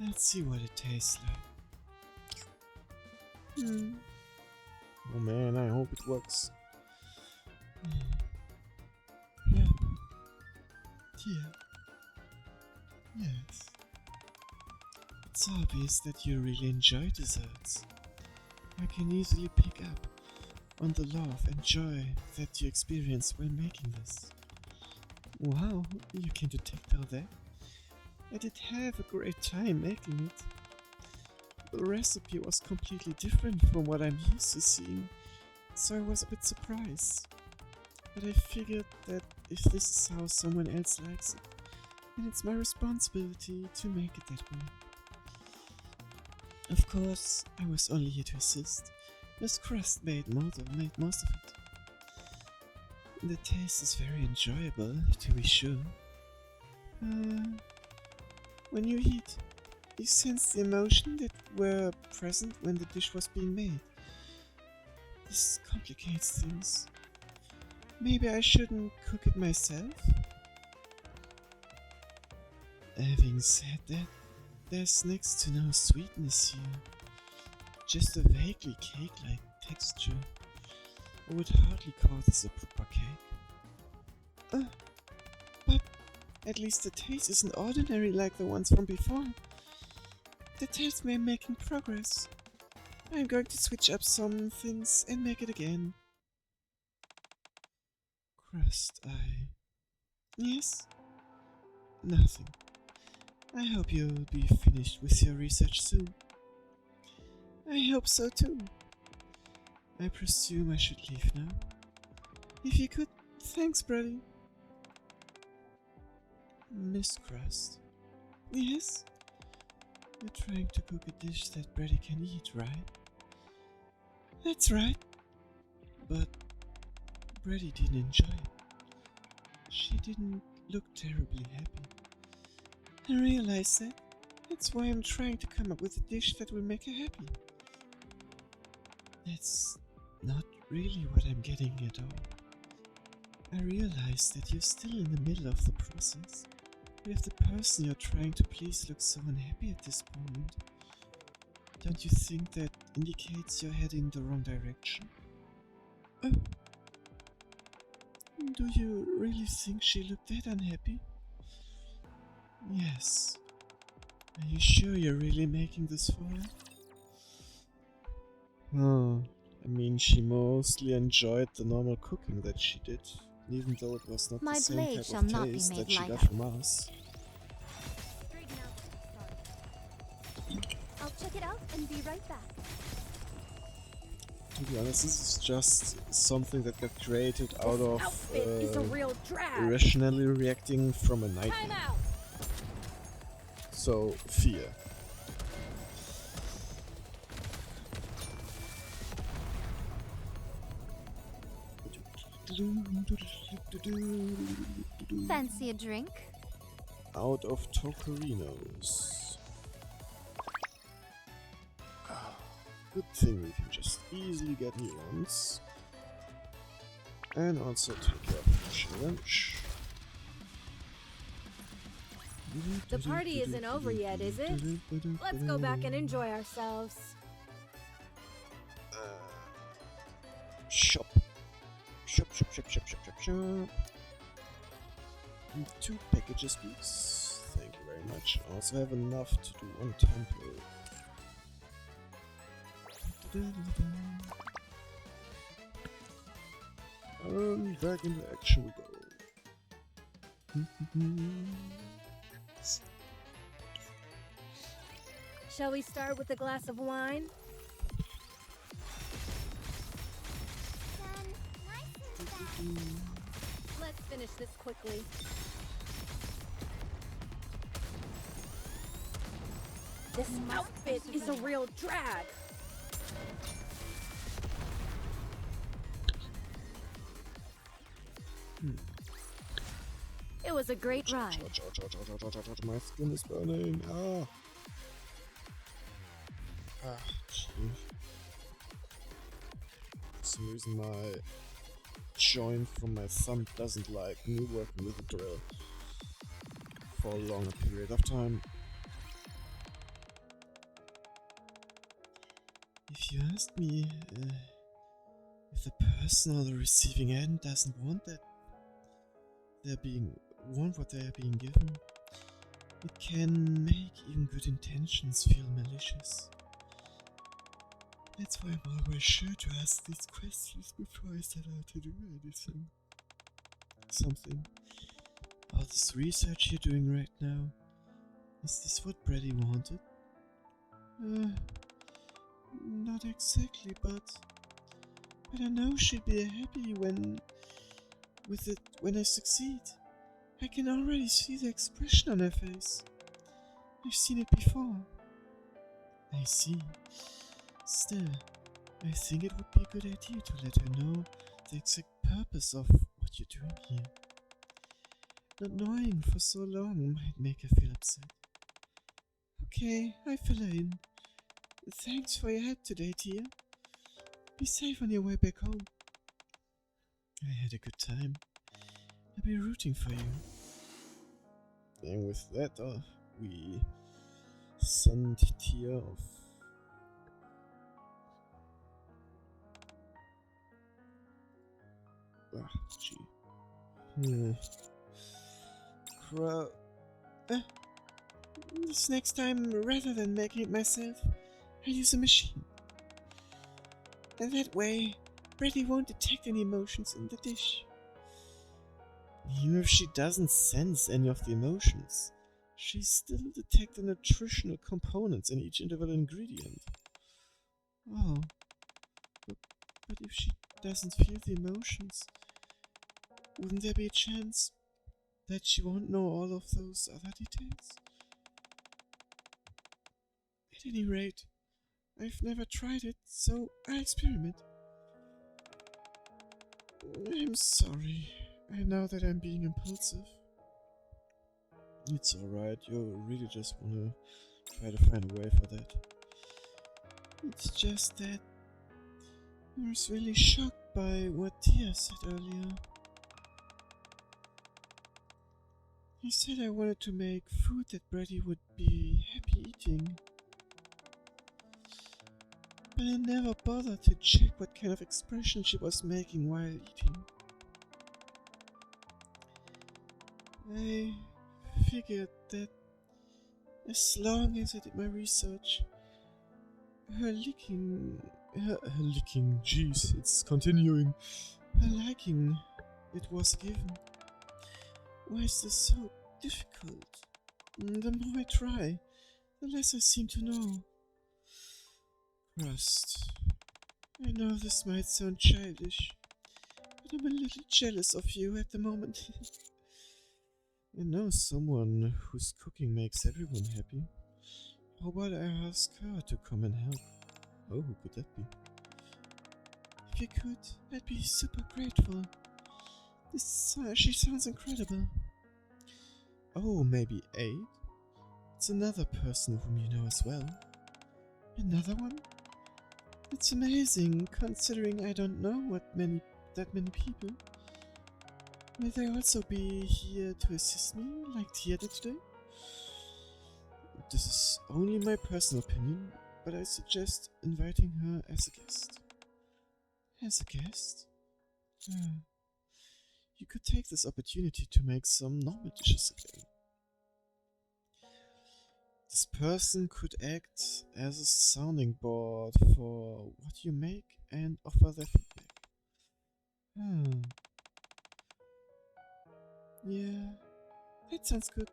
Let's see what it tastes like. Oh man, I hope it works. Yeah. Tia. Yes. It's obvious that you really enjoy desserts. I can easily pick up on the love and joy that you experience while making this. Wow, you can detect all that? I did have a great time making it. The recipe was completely different from what I'm used to seeing, so I was a bit surprised. But I figured that if this is how someone else likes it, then it's my responsibility to make it that way. Of course, I was only here to assist. Miss Crust made most of it. The taste is very enjoyable, to be sure. When you eat, you sense the emotion that were present when the dish was being made. This complicates things. Maybe I shouldn't cook it myself? Having said that, there's next to no sweetness here. Just a vaguely cake-like texture. I would hardly call this a proper cake. But at least the taste isn't ordinary like the ones from before. That tells me I'm making progress. I'm going to switch up some things and make it again. Crust, Yes? Nothing. I hope you'll be finished with your research soon. I hope so too. I presume I should leave now. If you could, thanks, Brady. Miss Crust. Yes? You're trying to cook a dish that Brady can eat, right? That's right. But Brady didn't enjoy it. She didn't look terribly happy. I realize that. That's why I'm trying to come up with a dish that will make her happy. That's not really what I'm getting at all. I realize that you're still in the middle of the process. But if the person you're trying to please looks so unhappy at this moment, don't you think that indicates you're heading the wrong direction? Oh. Do you really think she looked that unhappy? Yes. Are you sure you're really making this for her? I mean, she mostly enjoyed the normal cooking that she did. even though it was not My the same blade type shall of not be taste made that she light got of. from us. I'll check it out and be right back. To be honest, this is just something that got created out This of outfit is a real drag. irrationally reacting from a Time nightmare. out. So, fear. Fancy a drink? Out of Tokarinos. Good thing we can just easily get new ones. And also take care of the challenge. The party isn't over yet, is it? Let's go back and enjoy ourselves. Shop. Shop. 2 packages, please. Thank you very much. I also have enough to do 1 temple. Back into action we go. Shall we start with a glass of wine? Done. Nice and fast. Let's finish this quickly. This outfit is a real drag. It was a great ride. My skin is burning. Gee. For some reason my joint from my thumb doesn't like me working with a drill for a longer period of time. If you ask me, if the person on the receiving end doesn't want that, want what they are being given, it can make even good intentions feel malicious. That's why I'm always sure to ask these questions before I set out to do anything. Something. All this research you're doing right now, is this what Brady wanted? Not exactly, but I know she'd be happy when I succeed. I can already see the expression on her face. I've seen it before. I see. Still, I think it would be a good idea to let her know the exact purpose of what you're doing here. Not knowing for so long might make her feel upset. Okay, I fill her in. Thanks for your help today, Tia. Be safe on your way back home. I had a good time. I'll be rooting for you. And with that, we send Tia off. Gee. This next time, rather than making it myself, I use a machine. And that way, Brady won't detect any emotions in the dish. Even if she doesn't sense any of the emotions, she still detects the nutritional components in each individual ingredient. Oh, but if she doesn't feel the emotions, wouldn't there be a chance that she won't know all of those other details? At any rate, I've never tried it, so I experiment. I'm sorry. I know that I'm being impulsive. It's alright, you really just wanna try to find a way for that. It's just that I was really shocked by what Tia said earlier. He said I wanted to make food that Brady would be happy eating. But I never bothered to check what kind of expression she was making while eating. I figured that as long as I did my research, her licking, jeez, it's continuing, her liking It was a given. Why is this so difficult? The more I try, the less I seem to know. Crust. I know this might sound childish, but I'm a little jealous of you at the moment. I know someone whose cooking makes everyone happy. How about I ask her to come and help? Oh, who could that be? If you could, I'd be super grateful. She sounds incredible. Oh, maybe Aid? It's another person whom you know as well. Another one? It's amazing, considering I don't know that many people. Will they also be here to assist me, like Tia did today? This is only my personal opinion, but I suggest inviting her as a guest. As a guest? You could take this opportunity to make some normal dishes again. This person could act as a sounding board for what you make and offer their feedback. Yeah, that sounds good.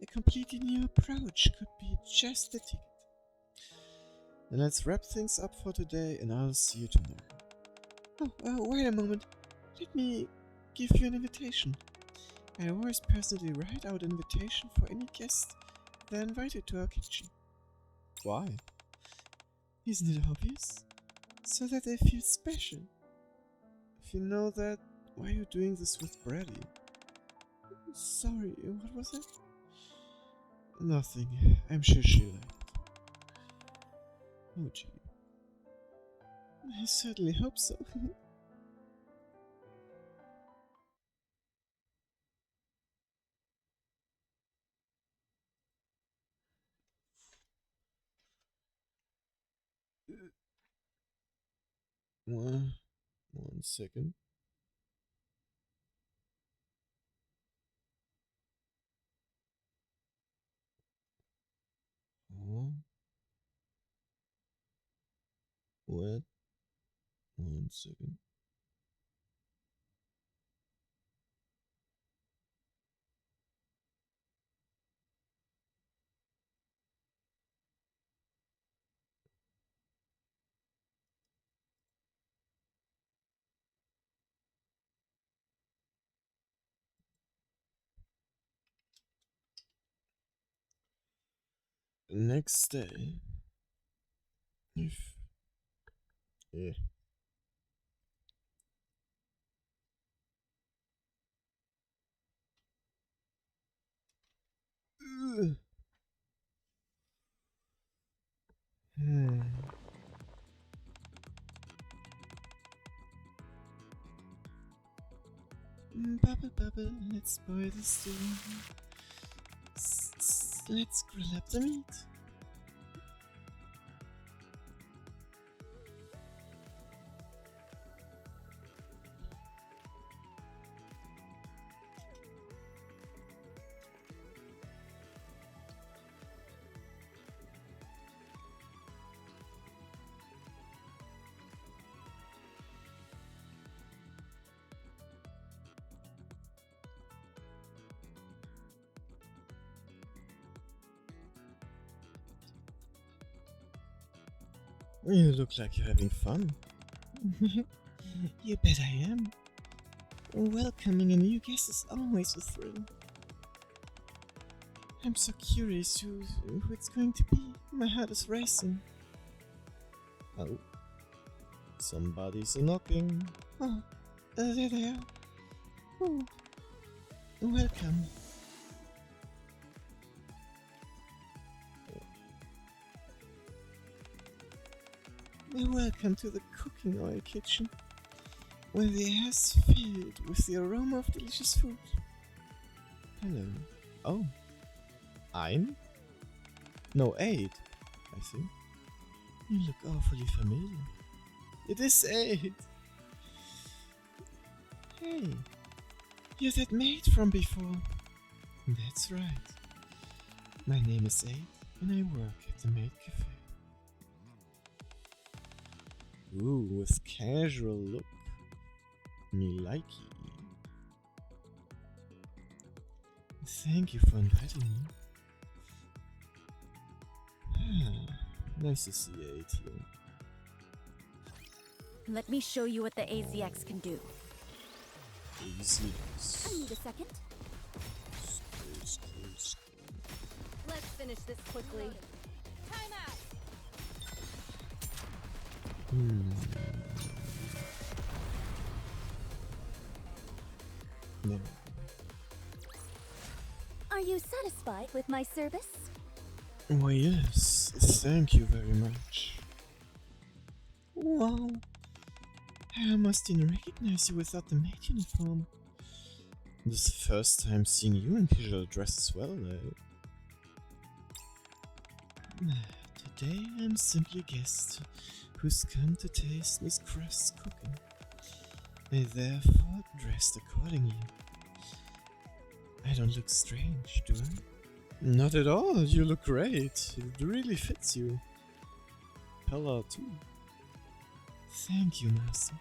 A completely new approach could be just the ticket. Then let's wrap things up for today and I'll see you tomorrow. Oh, wait a moment. Let me give you an invitation. I always personally write out an invitation for any guest they're invited to our kitchen. Why? Isn't it obvious? So that they feel special. If you know that, why are you doing this with Brady? Sorry, what was it? Nothing. I'm sure she liked it. Oh gee. I certainly hope so. One second. Oh, what? 1 second. Next day. If. Yeah. Ugh. Hmm. Bubble, bubble, let's boil the stew. Let's grill up the meat. You look like you're having fun. You bet I am. Welcoming a new guest is always a thrill. I'm so curious who it's going to be. My heart is racing. Oh. Somebody's knocking. Oh, there they are. Oh, welcome. Welcome to the cooking oil kitchen, where the air is filled with the aroma of delicious food. Hello. Oh. Ein? No, 8, I think. You look awfully familiar. It is 8. Hey, you're that maid from before. That's right. My name is 8, and I work at the Maid Cafe. Ooh, with casual look. Me likey. Thank you for inviting me. Nice to see you, 8 here. Let me show you what the AZX can do. Easy. I need a second. Let's finish this quickly. Time out. No. Are you satisfied with my service? Why yes, thank you very much. Wow. I almost didn't recognize you without the maid uniform. This is the first time seeing you in casual dress as well, though. Today I'm simply a guest who's come to taste Miss Crust's cooking. I therefore dressed accordingly. I don't look strange, do I? Not at all, you look great. It really fits you. Pella too. Thank you, Master.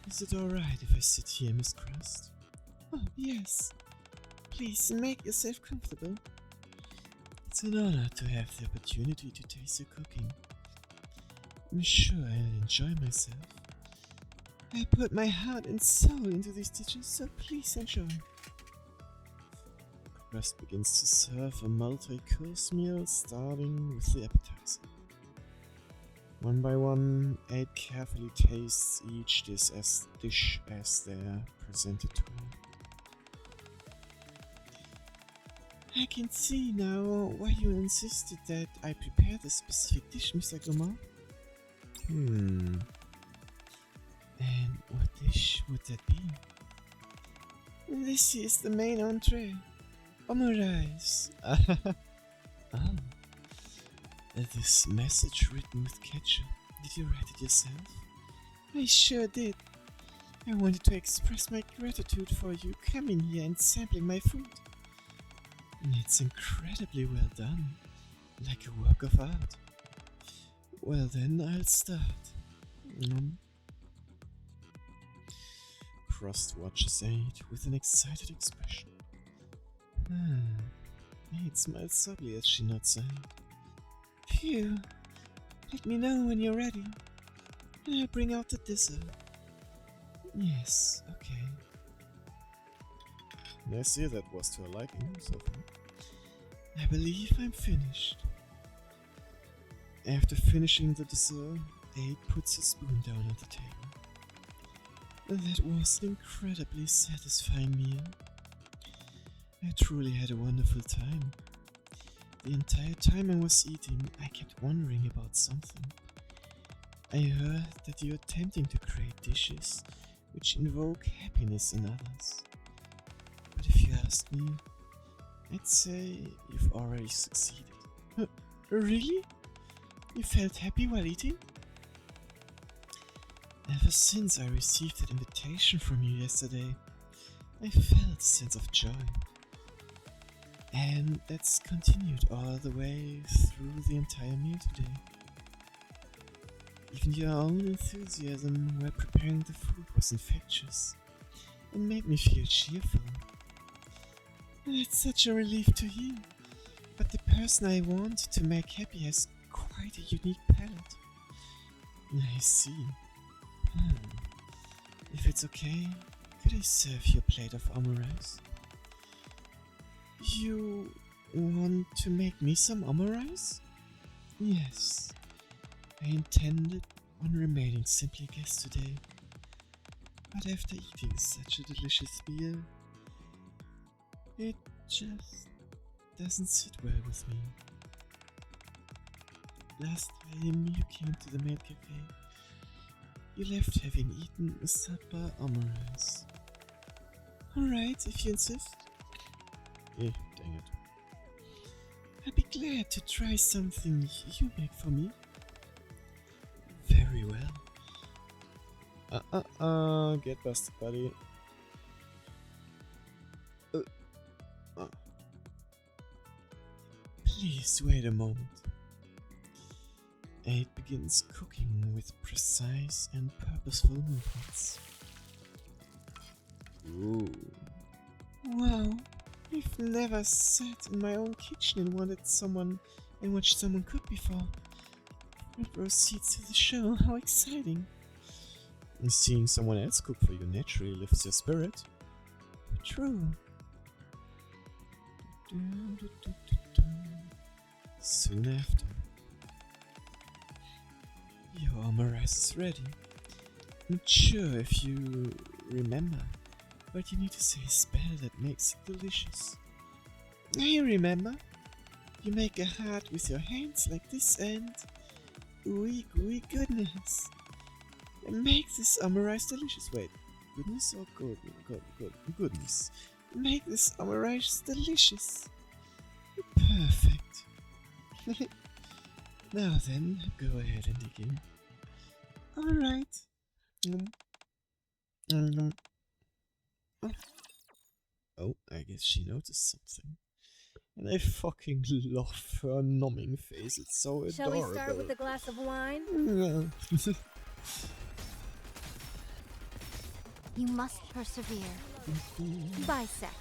Is it alright if I sit here, Miss Crust? Oh, yes. Please make yourself comfortable. It's an honor to have the opportunity to taste your cooking. I'm sure I'll enjoy myself. I put my heart and soul into these dishes, so please enjoy. Crust begins to serve a multi-course meal starting with the appetizer. One by one, 8 carefully tastes each dish as they're presented to her. I can see now why you insisted that I prepare this specific dish, Mr. Gourmand. Hmm. And what dish would that be? This is the main entree. Omurice. Oh. This message written with ketchup. Did you write it yourself? I sure did. I wanted to express my gratitude for you coming here and sampling my food. It's incredibly well done. Like a work of art. Well then, I'll start. Crust watches Aid with an excited expression. Aid smiles softly as she nods out. Phew. Let me know when you're ready, and I'll bring out the dessert. Yes, okay. I see that was to her liking so far. I believe I'm finished. After finishing the dessert, Aid puts his spoon down on the table. That was an incredibly satisfying meal. I truly had a wonderful time. The entire time I was eating, I kept wondering about something. I heard that you're attempting to create dishes which invoke happiness in others. But if you ask me, I'd say you've already succeeded. Really? You felt happy while eating? Ever since I received that invitation from you yesterday, I felt a sense of joy. And that's continued all the way through the entire meal today. Even your own enthusiasm while preparing the food was infectious and made me feel cheerful. It's such a relief to hear. But the person I want to make happy has quite a unique palate. I see. If it's okay, could I serve you a plate of omurice? You want to make me some omurice? Yes. I intended on remaining simply a guest today. But after eating such a delicious meal, it just doesn't sit well with me. Last time you came to the maid cafe, you left having eaten a supper omurice. Alright, if you insist. Eh, dang it. I'd be glad to try something you make for me. Very well. Get busted, buddy. Please wait a moment. Aid begins cooking with precise and purposeful movements. Ooh. Wow, I've never sat in my own kitchen and watched someone cook before. Front row seats to the show, how exciting. And seeing someone else cook for you naturally lifts your spirit. True. Soon after. Your armor rice is ready. Not sure if you remember, but you need to say a spell that makes it delicious. I remember. You make a heart with your hands like this and... Ooey gooey goodness. Make this rice delicious. Wait, goodness or goodness? Make this rice delicious. Perfect. Now then, go ahead and begin. Alright. Oh, I guess she noticed something. And I fucking love her numbing face. It's so adorable. Shall we start with a glass of wine? You must persevere. Bisect.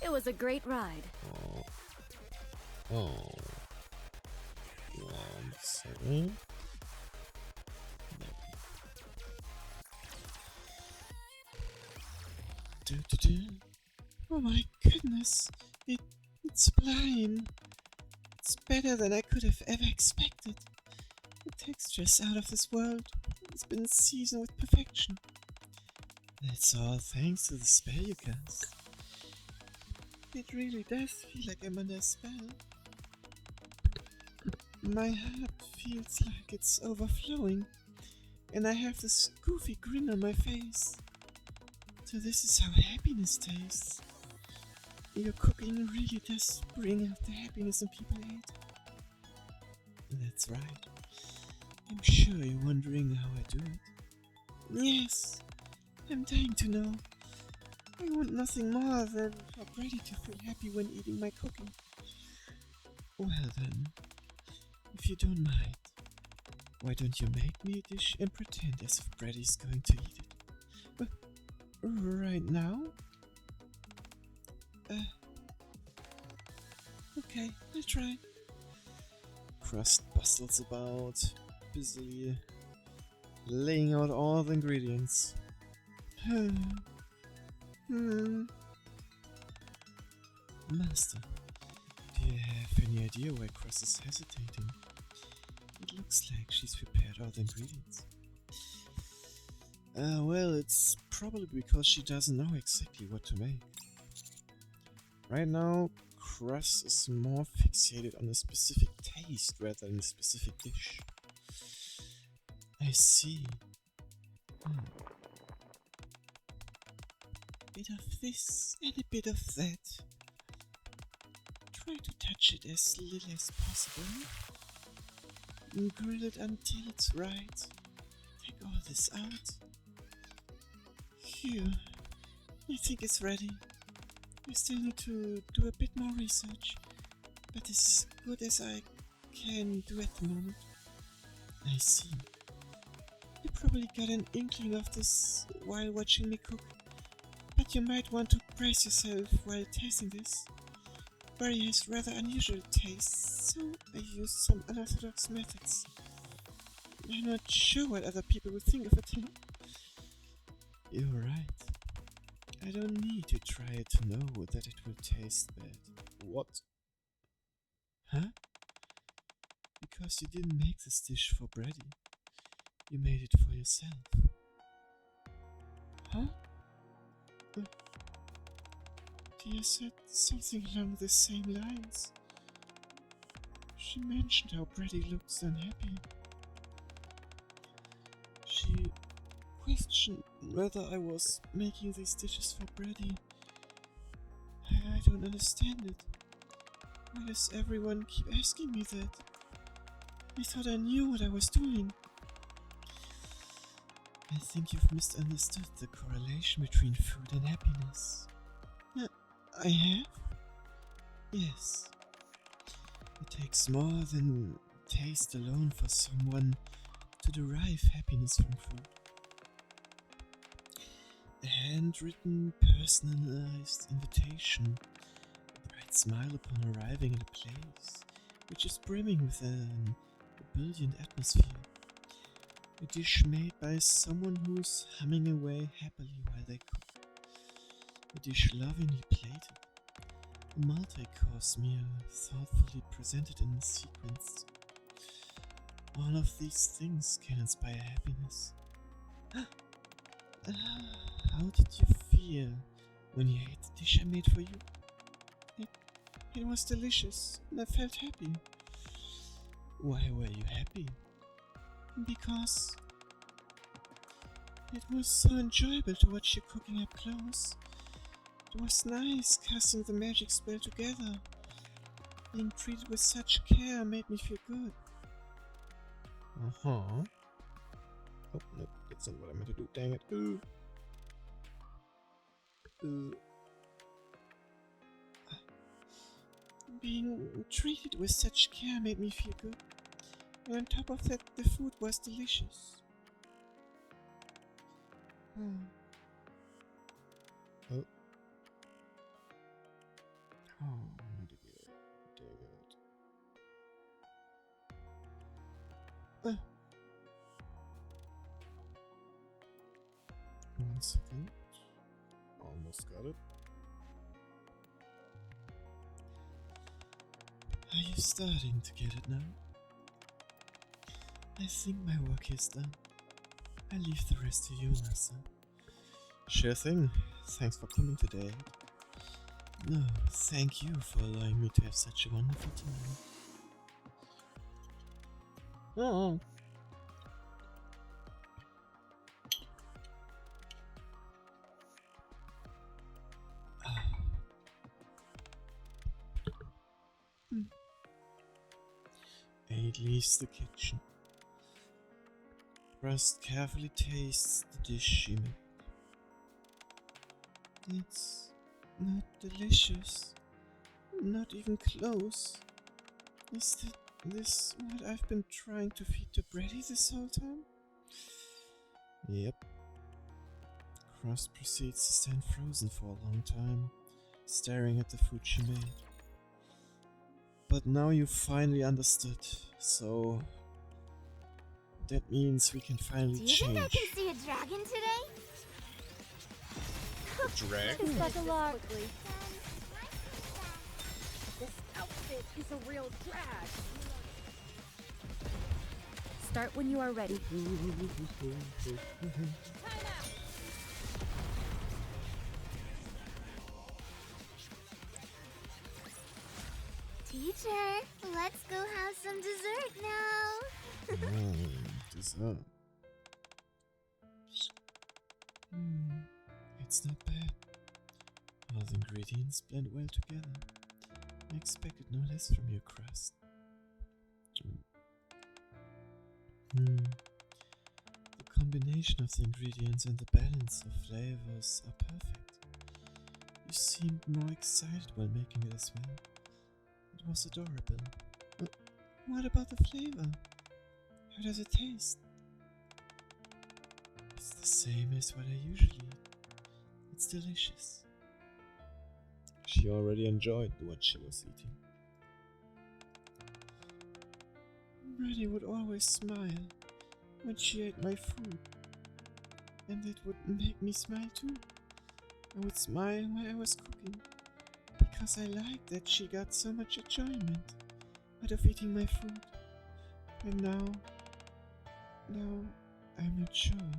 It was a great ride. Oh. 1 second. Oh my goodness. It's blind. It's better than I could have ever expected. The texture's out of this world. It's been seasoned with perfection. That's all thanks to the spell you cast. It really does feel like I'm under a spell. My heart feels like it's overflowing, and I have this goofy grin on my face. So this is how happiness tastes. Your cooking really does bring out the happiness in people I hate. That's right. I'm sure you're wondering how I do it. Yes, I'm dying to know. I want nothing more than for Brady to feel happy when eating my cooking. Well then, if you don't mind, why don't you make me a dish and pretend as if Brady's going to eat it? Right now? Okay, I'll try. Crust bustles about, busily laying out all the ingredients. Master, do you have any idea why Crust is hesitating? It looks like she's prepared all the ingredients. Well, it's probably because she doesn't know exactly what to make. Right now, Crust is more fixated on a specific taste rather than a specific dish. I see. Bit of this and a bit of that. Try to touch it as little as possible. And grill it until it's right. Take all this out. Phew. I think it's ready. I still need to do a bit more research, but as good as I can do at the moment. I see. You probably got an inkling of this while watching me cook, but you might want to brace yourself while tasting this. Barry has rather unusual tastes, so I used some unorthodox methods. I'm not sure what other people would think of it. You're right. I don't need to try it to know that it will taste bad. What? Huh? Because you didn't make this dish for Brady. You made it for yourself. Huh? Tia said something along the same lines. She mentioned how Brady looks unhappy. She questioned whether I was making these dishes for Brady. I don't understand it. Why does everyone keep asking me that? I thought I knew what I was doing. I think you've misunderstood the correlation between food and happiness. I have? Yes. It takes more than taste alone for someone to derive happiness from food. A handwritten, personalized invitation, a bright smile upon arriving at a place which is brimming with an ebullient atmosphere. A dish made by someone who's humming away happily while they cook. A dish lovingly plated. A multi-course meal thoughtfully presented and sequenced. All of these things can inspire happiness. How did you feel when you ate the dish I made for you? It was delicious and I felt happy. Why were you happy? Because it was so enjoyable to watch you cooking up close. It was nice casting the magic spell together. Being treated with such care made me feel good. Uh-huh. Oh, no, that's not what I meant to do. Dang it. Being treated with such care made me feel good. And on top of that, the food was delicious. Oh. Oh, not again. Dang it. One second. Almost got it. Are you starting to get it now? I think my work is done. I leave the rest to you, Master. Sure thing. Thanks for coming today. No, thank you for allowing me to have such a wonderful time. Oh. Aid leaves the kitchen. Crust carefully tastes the dish she made. It's not delicious. Not even close. Is this what I've been trying to feed to Brady this whole time? Yep. Crust proceeds to stand frozen for a long time, staring at the food she made. But now you finally understood, so that means we can finally Do you change. think I can see a dragon today? Dragon? Just like a lot. This outfit is a real drag. Start when you are ready. Time out. Teacher, let's go have some dessert now. Dessert. It's not bad. All the ingredients blend well together. I expected no less from your crust. The combination of the ingredients and the balance of flavors are perfect. You seemed more excited while making it as well. It was adorable. What about the flavor? How does it taste? It's the same as what I usually eat. It's delicious. She already enjoyed what she was eating. Brady would always smile when she ate my food. And it would make me smile too. I would smile while I was cooking. Because I liked that she got so much enjoyment out of eating my food. And now I'm not sure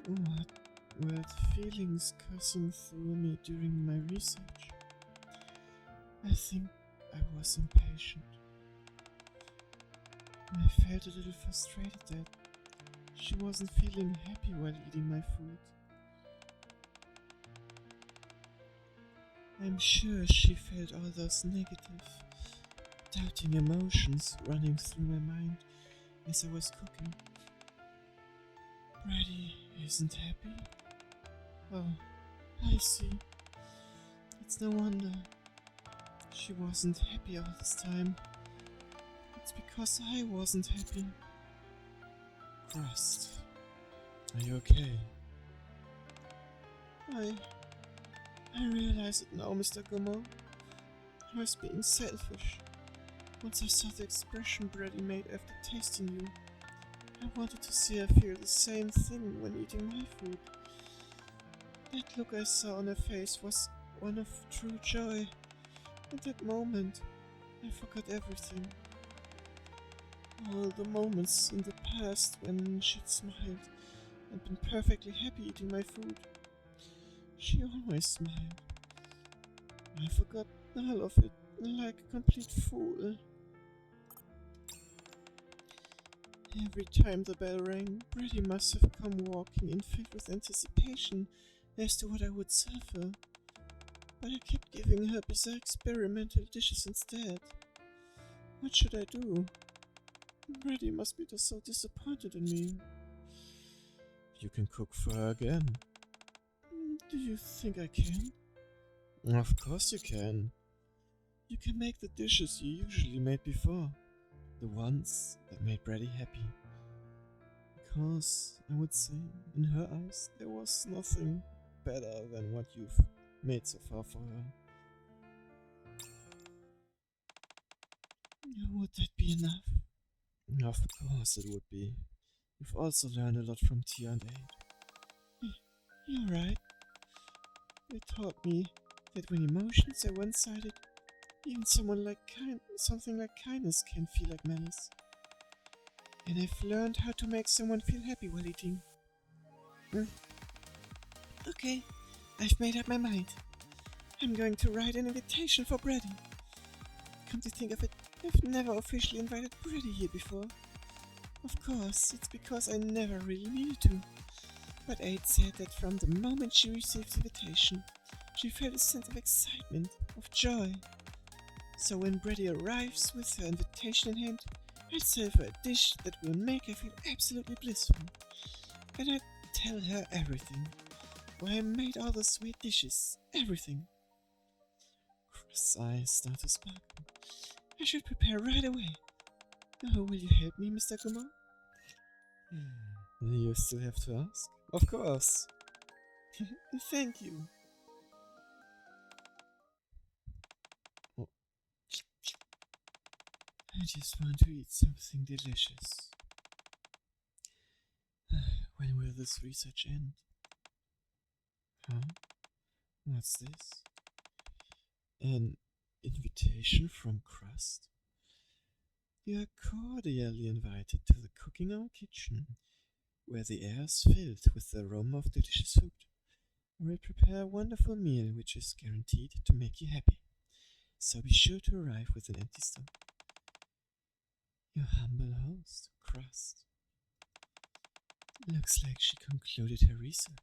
what were the feelings coursing through me during my research. I think I was impatient. I felt a little frustrated that she wasn't feeling happy while eating my food. I'm sure she felt all those negative, doubting emotions running through my mind as I was cooking. Brady isn't happy? Oh, I see. It's no wonder she wasn't happy all this time. It's because I wasn't happy. Crust, are you okay? I realize it now, Mr. Gummo. I was being selfish. Once I saw the expression Brady made after tasting you, I wanted to see her feel the same thing when eating my food. That look I saw on her face was one of true joy. At that moment, I forgot everything. All the moments in the past when she'd smiled and been perfectly happy eating my food. She always smiled. I forgot all of it like a complete fool. Every time the bell rang, Brady must have come walking in filled with anticipation as to what I would serve her. But I kept giving her bizarre experimental dishes instead. What should I do? Brady must be just so disappointed in me. You can cook for her again. Do you think I can? Of course you can. You can make the dishes you usually made before. The ones that made Brady happy. Because, I would say, in her eyes, there was nothing Better than what you've made so far for her. Would that be enough? Of course it would be. You've also learned a lot from Tia and Aid. You're right. They taught me that when emotions are one-sided, even something like kindness can feel like malice. And I've learned how to make someone feel happy while eating. Okay, I've made up my mind. I'm going to write an invitation for Brady. Come to think of it, I've never officially invited Brady here before. Of course, it's because I never really needed to. But Aid said that from the moment she received the invitation, she felt a sense of excitement, of joy. So when Brady arrives with her invitation in hand, I'll serve her a dish that will make her feel absolutely blissful. And I'll tell her everything. Why I made all those sweet dishes. Everything. Crust's eyes start to sparkle. I should prepare right away. Oh, will you help me, Mr. Gummo? You still have to ask? Of course. Thank you. Oh. I just want to eat something delicious. When will this research end? Huh? What's this? An invitation from Crust? You are cordially invited to the cooking hour kitchen, where the air is filled with the aroma of delicious food. I will prepare a wonderful meal which is guaranteed to make you happy. So be sure to arrive with an empty stomach. Your humble host, Crust. Looks like she concluded her research.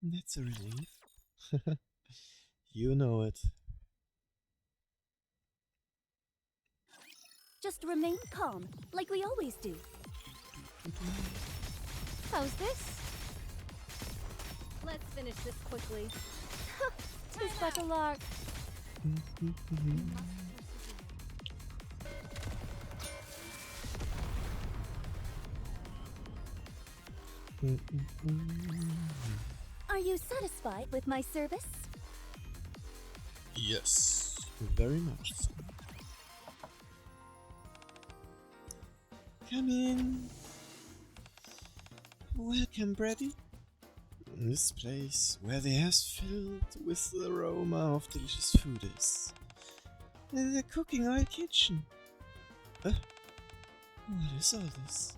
That's a relief. You know it. Just remain calm, like we always do. How's this? Let's finish this quickly. Tis but a lark. Are you satisfied with my service? Yes, very much so. Come in. Welcome, Brady. This place, where the air is filled with the aroma of delicious food is. The cooking oil kitchen. What is all this?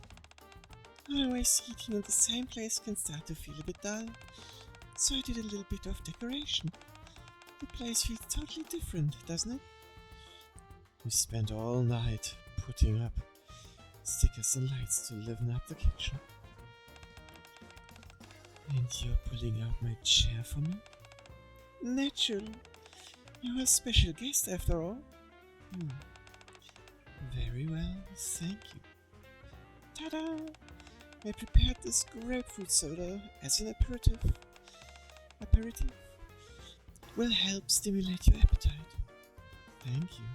Always eating in the same place can start to feel a bit dull, so I did a little bit of decoration. The place feels totally different, doesn't it? We spent all night putting up stickers and lights to liven up the kitchen. And you're pulling out my chair for me? Naturally. You're a special guest after all. Very well, thank you. Ta-da! I prepared this grapefruit soda as an aperitif. will help stimulate your appetite. Thank you.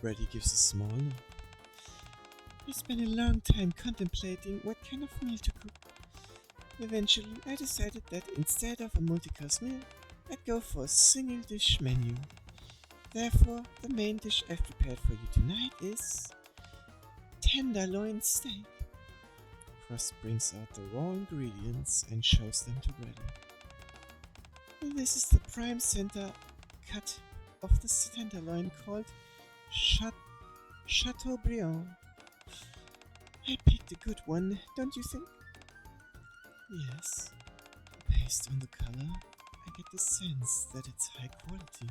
Brady gives a small nod. I spent a long time contemplating what kind of meal to cook. Eventually, I decided that instead of a multi-course meal, I'd go for a single dish menu. Therefore, the main dish I've prepared for you tonight is tenderloin steak. Crust brings out the raw ingredients and shows them to Brady. This is the prime center cut of the tenderloin called Chateaubriand. I picked a good one, don't you think? Yes. Based on the color, I get the sense that it's high quality.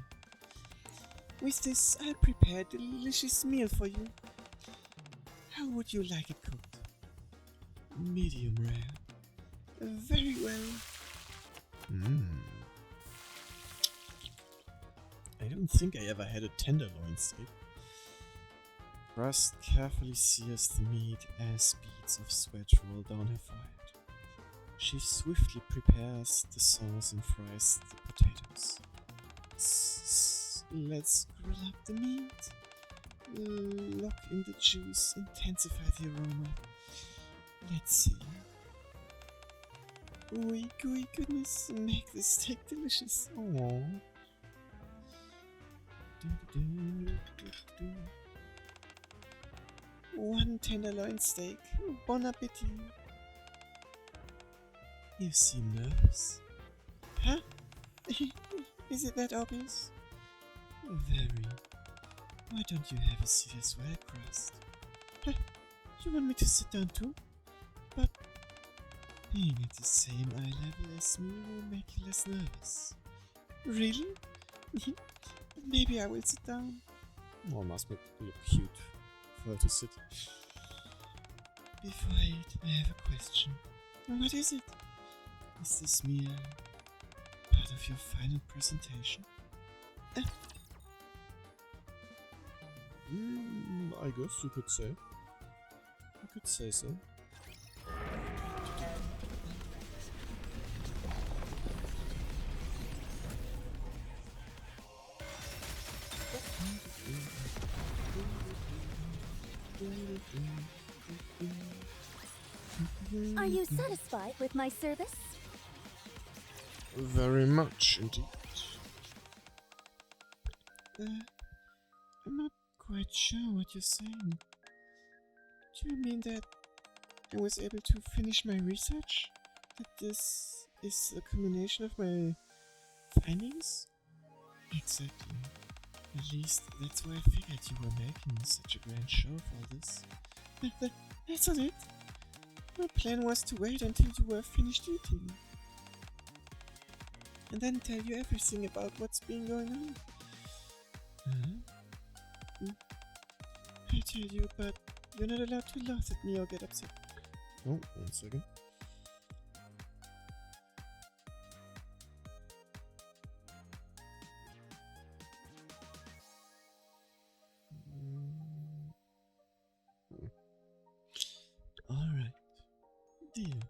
With this, I'll prepare a delicious meal for you. How would you like it cooked? Medium rare. Very well. I don't think I ever had a tenderloin steak. Crust carefully sears the meat as beads of sweat roll down her forehead. She swiftly prepares the sauce and fries the potatoes. Let's grill up the meat. Lock in the juice, intensify the aroma. Let's see. Ooey gooey goodness, make this steak delicious. Aww. One tenderloin steak. Bon appetit. You seem nervous. Huh? Is it that obvious? Very. Why don't you have a seat as well, Crust? Huh? You want me to sit down too? But being at the same eye level as me will make you less nervous. Really? Maybe I will sit down. Or must look cute for her to sit. Before I eat, I have a question. What is it? Is this meal part of your final presentation? I guess you could say. You could say so. Are you satisfied with my service? Very much indeed. I'm not quite sure what you're saying. Do you mean that I was able to finish my research? That this is a culmination of my findings? Exactly. At least that's why I figured you were making such a grand show of all this. That's not it. My plan was to wait until you were finished eating. And then tell you everything about what's been going on. I tell you, but you're not allowed to laugh at me or get upset. Oh, 1 second. Alright. Deal.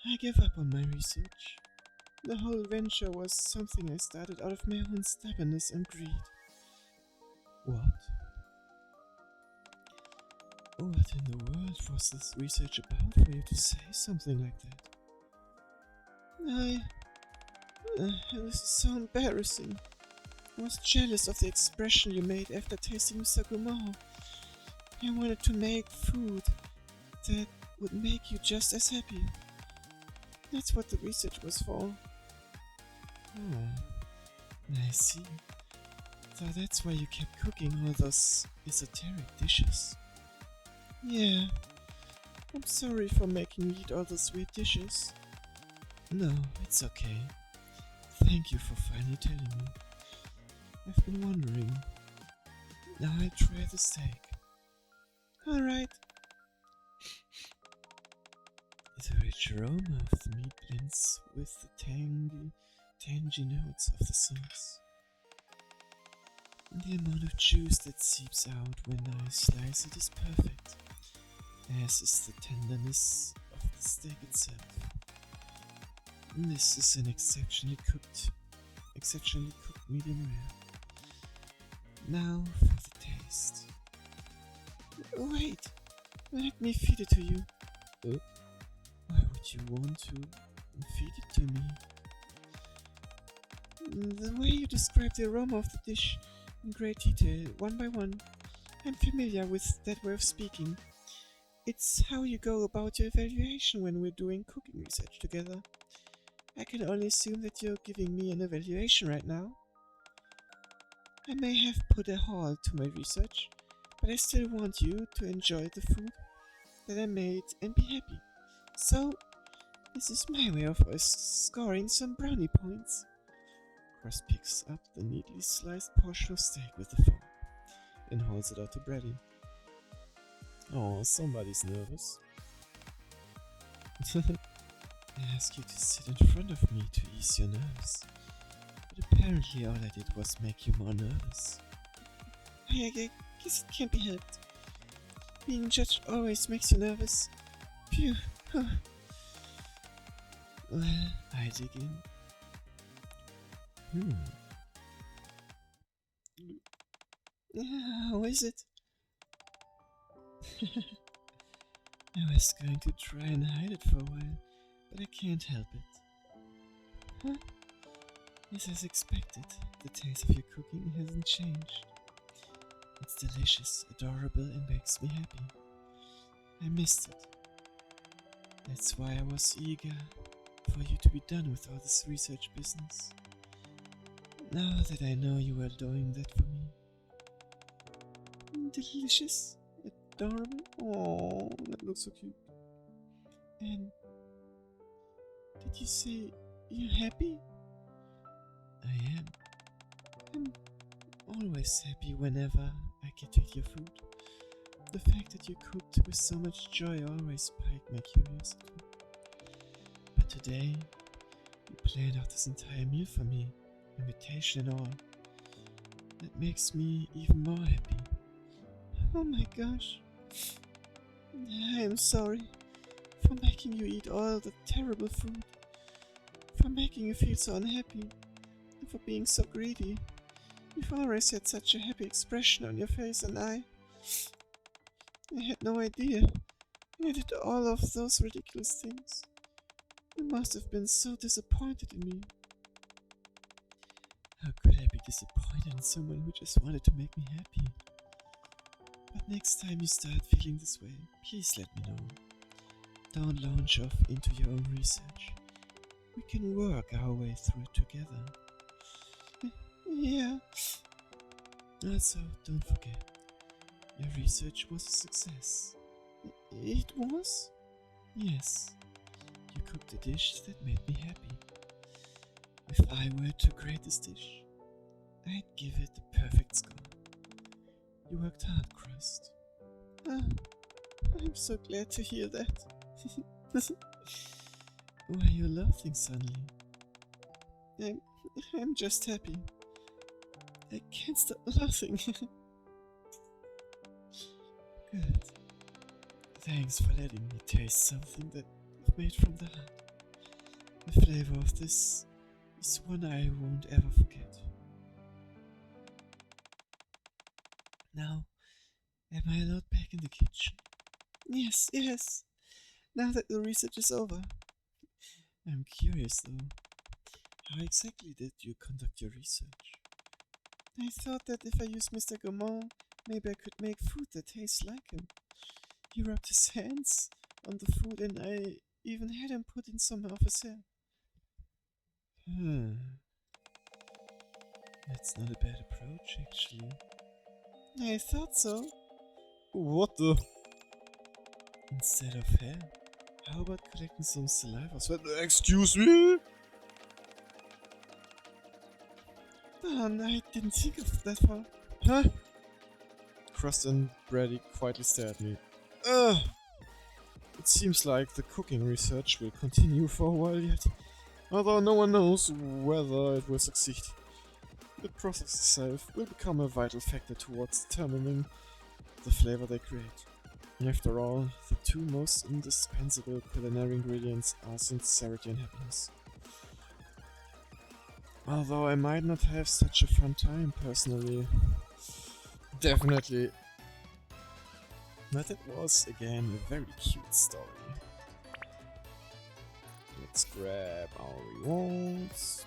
I gave up on my research. The whole venture was something I started out of my own stubbornness and greed. What? What in the world was this research about for you to say something like that? This is so embarrassing. I was jealous of the expression you made after tasting Mr. Gourmand. I wanted to make food that would make you just as happy. That's what the research was for. I see. So that's why you kept cooking all those esoteric dishes. Yeah. I'm sorry for making you eat all those weird dishes. No, it's okay. Thank you for finally telling me. I've been wondering. Now I'll try the steak. Alright. The rich aroma of the meat blends with the tangy notes of the sauce. And the amount of juice that seeps out when I slice it is perfect, as is the tenderness of the steak itself. This is an exceptionally cooked medium rare. Now for the taste. Wait, let me feed it to you. Why would you want to feed it to me? The way you describe the aroma of the dish in great detail, one by one, I'm familiar with that way of speaking. It's how you go about your evaluation when we're doing cooking research together. I can only assume that you're giving me an evaluation right now. I may have put a halt to my research, but I still want you to enjoy the food that I made and be happy. So, this is my way of scoring some brownie points. Crust picks up the neatly sliced portion of steak with the fork and holds it out to Brady. Oh, somebody's nervous. I asked you to sit in front of me to ease your nerves, but apparently all I did was make you more nervous. I guess it can't be helped. Being judged always makes you nervous. Phew. Well, I dig in. How is it? I was going to try and hide it for a while, but I can't help it. Huh? Yes, as expected, the taste of your cooking hasn't changed. It's delicious, adorable, and makes me happy. I missed it. That's why I was eager for you to be done with all this research business. Now that I know you are doing that for me. Delicious? Adorable? Oh, that looks so cute. And did you say you're happy? I am. I'm always happy whenever I get to eat your food. The fact that you cooked with so much joy always piqued my curiosity. But today, you planned out this entire meal for me, invitation and all. That makes me even more happy. Oh my gosh. I am sorry for making you eat all the terrible food, for making you feel so unhappy, and for being so greedy. You've always had such a happy expression on your face, and I had no idea you did all of those ridiculous things. You must have been so disappointed in me. How could I be disappointed in someone who just wanted to make me happy? But next time you start feeling this way, please let me know. Don't launch off into your own research. We can work our way through it together. Yeah. Also, don't forget, your research was a success. It was? Yes. You cooked a dish that made me happy. If I were to grade this dish, I'd give it the perfect score. You worked hard, Crust. I'm so glad to hear that. Why are you laughing suddenly? I'm just happy. I can't stop laughing. Good. Thanks for letting me taste something that I've made from the heart. The flavor of this is one I won't ever forget. Now, am I allowed back in the kitchen? Yes. Now that the research is over. I'm curious though. How exactly did you conduct your research? I thought that if I used Mr. Gaumont, maybe I could make food that tastes like him. He rubbed his hands on the food and I even had him put in some of his hair. That's not a bad approach, actually. I thought so. What the? Instead of hair, how about collecting some saliva? Excuse me? I didn't think of that far. Huh? Crust and Brady quietly stare at me. Ugh! It seems like the cooking research will continue for a while yet, although no one knows whether it will succeed. The process itself will become a vital factor towards determining the flavor they create. After all, the two most indispensable culinary ingredients are sincerity and happiness. Although I might not have such a fun time personally. Definitely. But it was again a very cute story. Let's grab our rewards.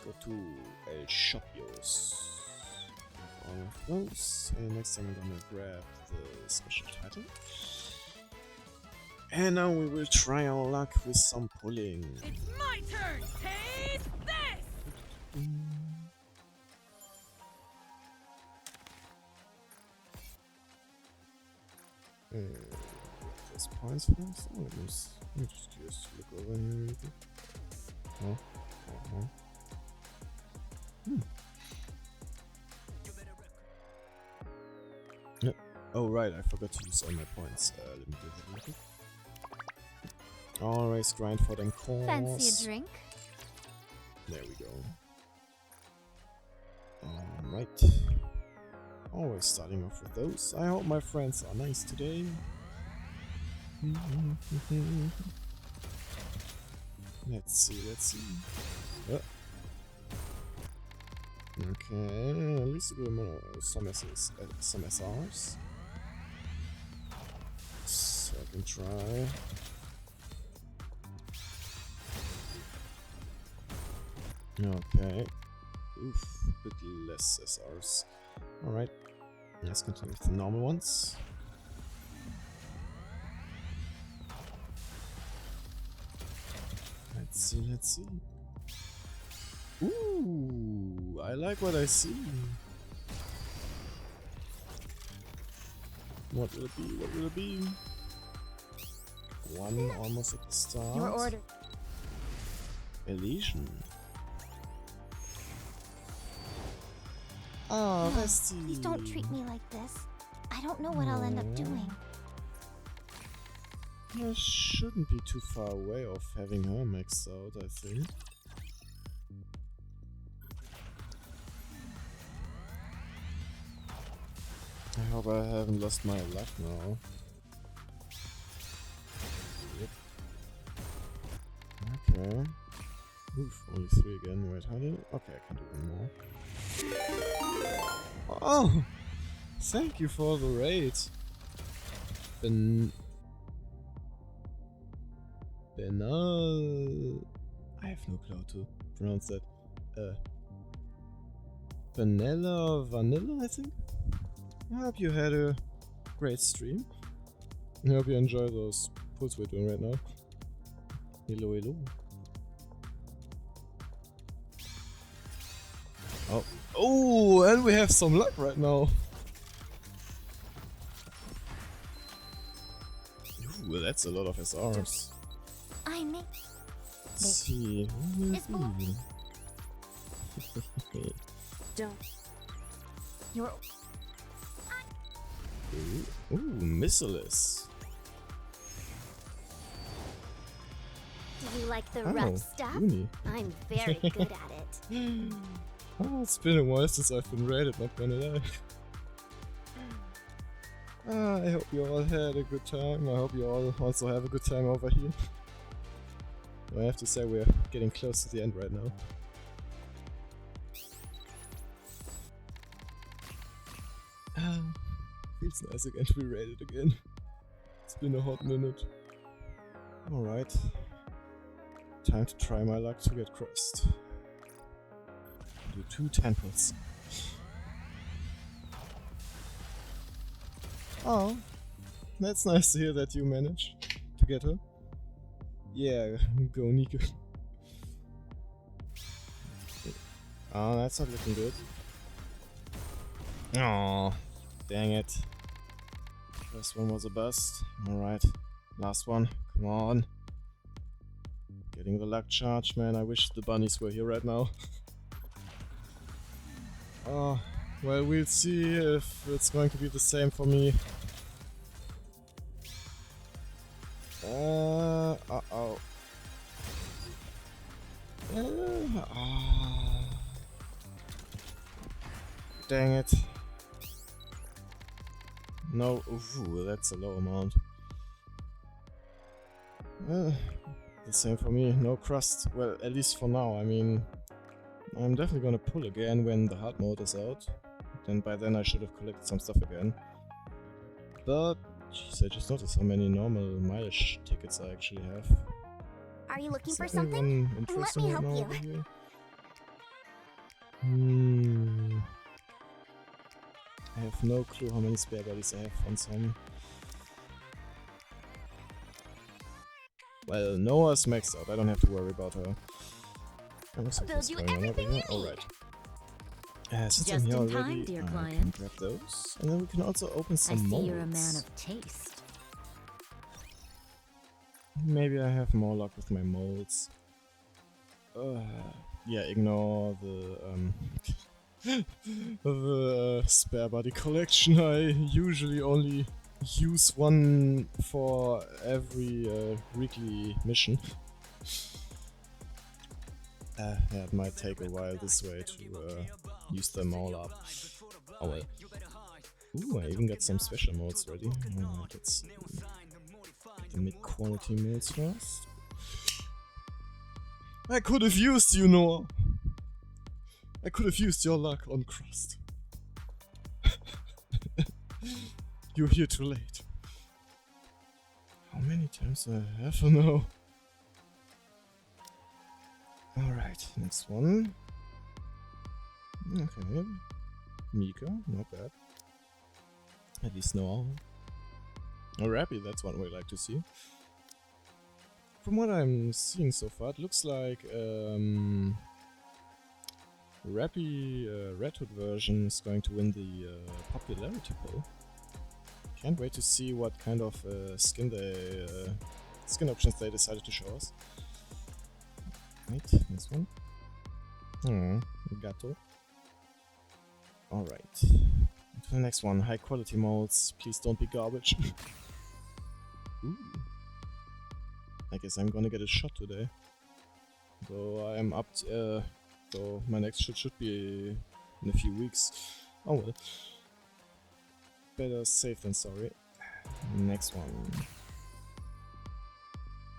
Go to El Shopios. All of those. And next time I'm gonna grab the special title. And now we will try our luck with some pulling. It's my turn! Taste this! Just points first? Oh, I'm just curious to look over here really quick. Oh, oh. Yep. Oh right, I forgot to use all my points. Let me do that real quick. Always grind for them coins. Fancy a drink? There we go. Alright. Always starting off with those. I hope my friends are nice today. Let's see. Okay, at least a good amount of some SRs. Second try. Okay. Oof, a bit less SRs. Alright, let's continue with the normal ones. Let's see. Ooh, I like what I see. What will it be? One almost at the start. Your order. Elysian. Oh, bestie. Please don't treat me like this. I don't know what I'll end up doing. I shouldn't be too far away of having her maxed out, I think. I hope I haven't lost my luck now. Yep. Okay. Oof, only 3 again. Wait, how did it? Okay, I can do one more. Oh! Thank you for the raid. Benal. I have no clue how to pronounce that. Vanilla, I think? I hope you had a great stream. I hope you enjoy those pulls we're doing right now. Hello. Oh, and we have some luck right now. Ooh, that's a lot of SRs. I may. Let's see. It's more. Don't. Your. Ooh, Missilis. Do you like the Oh, rough stuff? Uni. I'm very good at it. Oh, it's been a while since I've been raided, not gonna lie. I hope you all had a good time. I hope you all also have a good time over here. I have to say we're getting close to the end right now. Feels nice again to be raided again. It's been a hot minute. Alright. Time to try my luck to get Crust. Do 2 temples. Oh, that's nice to hear that you managed to get her. Yeah, go Nico. Oh, that's not looking good. Oh, dang it. First one was a bust. Alright, last one. Come on. Getting the luck charge, man. I wish the bunnies were here right now. Oh, well, we'll see if it's going to be the same for me. Uh-oh. Dang it. No, ooh, that's a low amount. The same for me, no Crust. Well, at least for now. I mean, I'm definitely gonna pull again when the hard mode is out. Then by then I should have collected some stuff again. But, jeez, I just noticed how many normal mileage tickets I actually have. Are you looking Is for there something? anyone interesting Let me right now help over you. here? I have no clue how many spare bodies I have on some. Well, Noah's maxed out. I don't have to worry about her. And looks like Build what's you going on over everything here. you need. Alright. Since Just I'm here in already, time, dear I can client. grab those. And then we can also open I some see molds. you're a man of taste. Maybe I have more luck with my molds. Yeah, ignore the the spare body collection. I usually only use one for every weekly mission. Yeah, it might take a while this way to use them all up. Oh well. Ooh, I even got some special modes ready. Alright, let's see. Get the mid-quality modes first. I could have used you, Noah! I could have used your luck on Crust. You're here too late. How many times do I have now? Alright, next one. Okay. Mika, not bad. At least Noah. Or Rappy, that's one we like to see. From what I'm seeing so far, it looks like Rappy Red Hood version is going to win the popularity poll. Can't wait to see what kind of skin options they decided to show us. Right, next one. Oh, Gato. Alright. To the next one, high quality molds. Please don't be garbage. Ooh. I guess I'm gonna get a shot today. Though I am up so my next shot should be in a few weeks. Oh well. Better safe than sorry. Next one.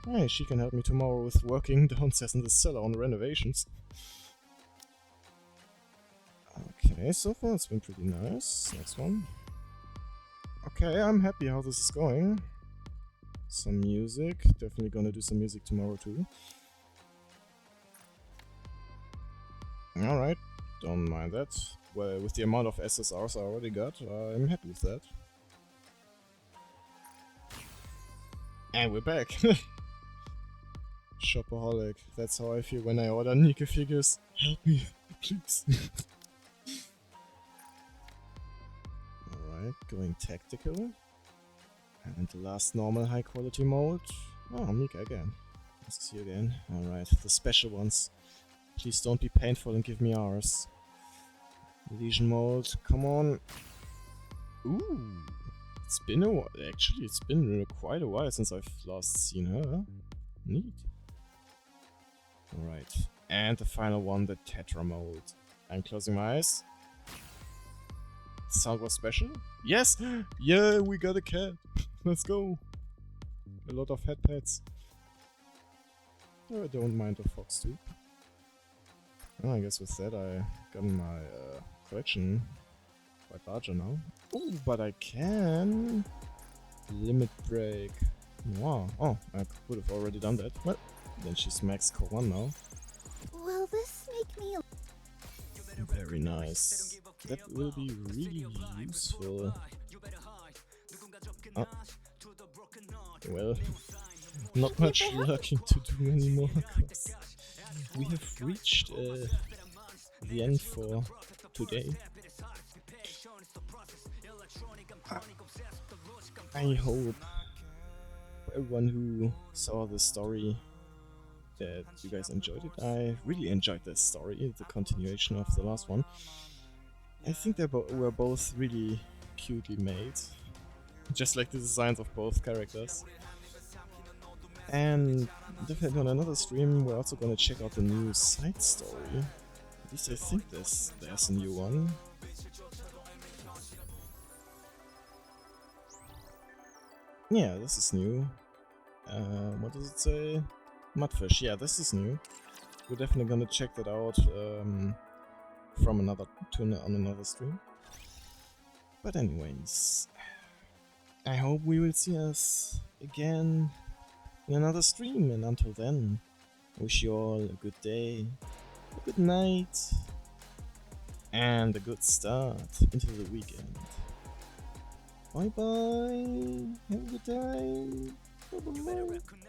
Hey, she can help me tomorrow with working downstairs in the cellar on renovations. Okay, so far it's been pretty nice. Next one. Okay, I'm happy how this is going. Some music. Definitely gonna do some music tomorrow too. Alright, don't mind that. Well, with the amount of SSRs I already got, I'm happy with that. And we're back! Shopaholic. That's how I feel when I order Nika figures. Help me, please. Alright, going tactical. And the last normal high quality mode. Oh, Nika again. Nice to see you again. Alright, the special ones. Please don't be painful and give me ours. Legion mode, come on. Ooh. It's been a while. Actually, it's been quite a while since I've last seen her. Neat. Alright. And the final one, the Tetra mode. I'm closing my eyes. Sound was special? Yes! Yeah, we got a cat! Let's go! A lot of head pets. I don't mind the fox too. Well, I guess with that I got my collection quite larger now. Oh, but I can... Limit break. Wow. Oh, I could have already done that. Well, then she's max core 1 now. Will this make me Very nice. That will be really useful. Oh. Well, not much lurking to do anymore, 'cause we have reached the end for today. I hope for everyone who saw the story that you guys enjoyed it. I really enjoyed this story, the continuation of the last one. I think they were both really cutely made, just like the designs of both characters. And definitely on another stream we're also gonna check out the new side story. At least I think there's a new one. Yeah, this is new. What does it say? Mudfish, yeah, this is new. We're definitely gonna check that out from on another stream. But anyways, I hope we will see us again in another stream, and until then, I wish you all a good day, a good night, and a good start into the weekend. Bye bye, have a good time, bye bye.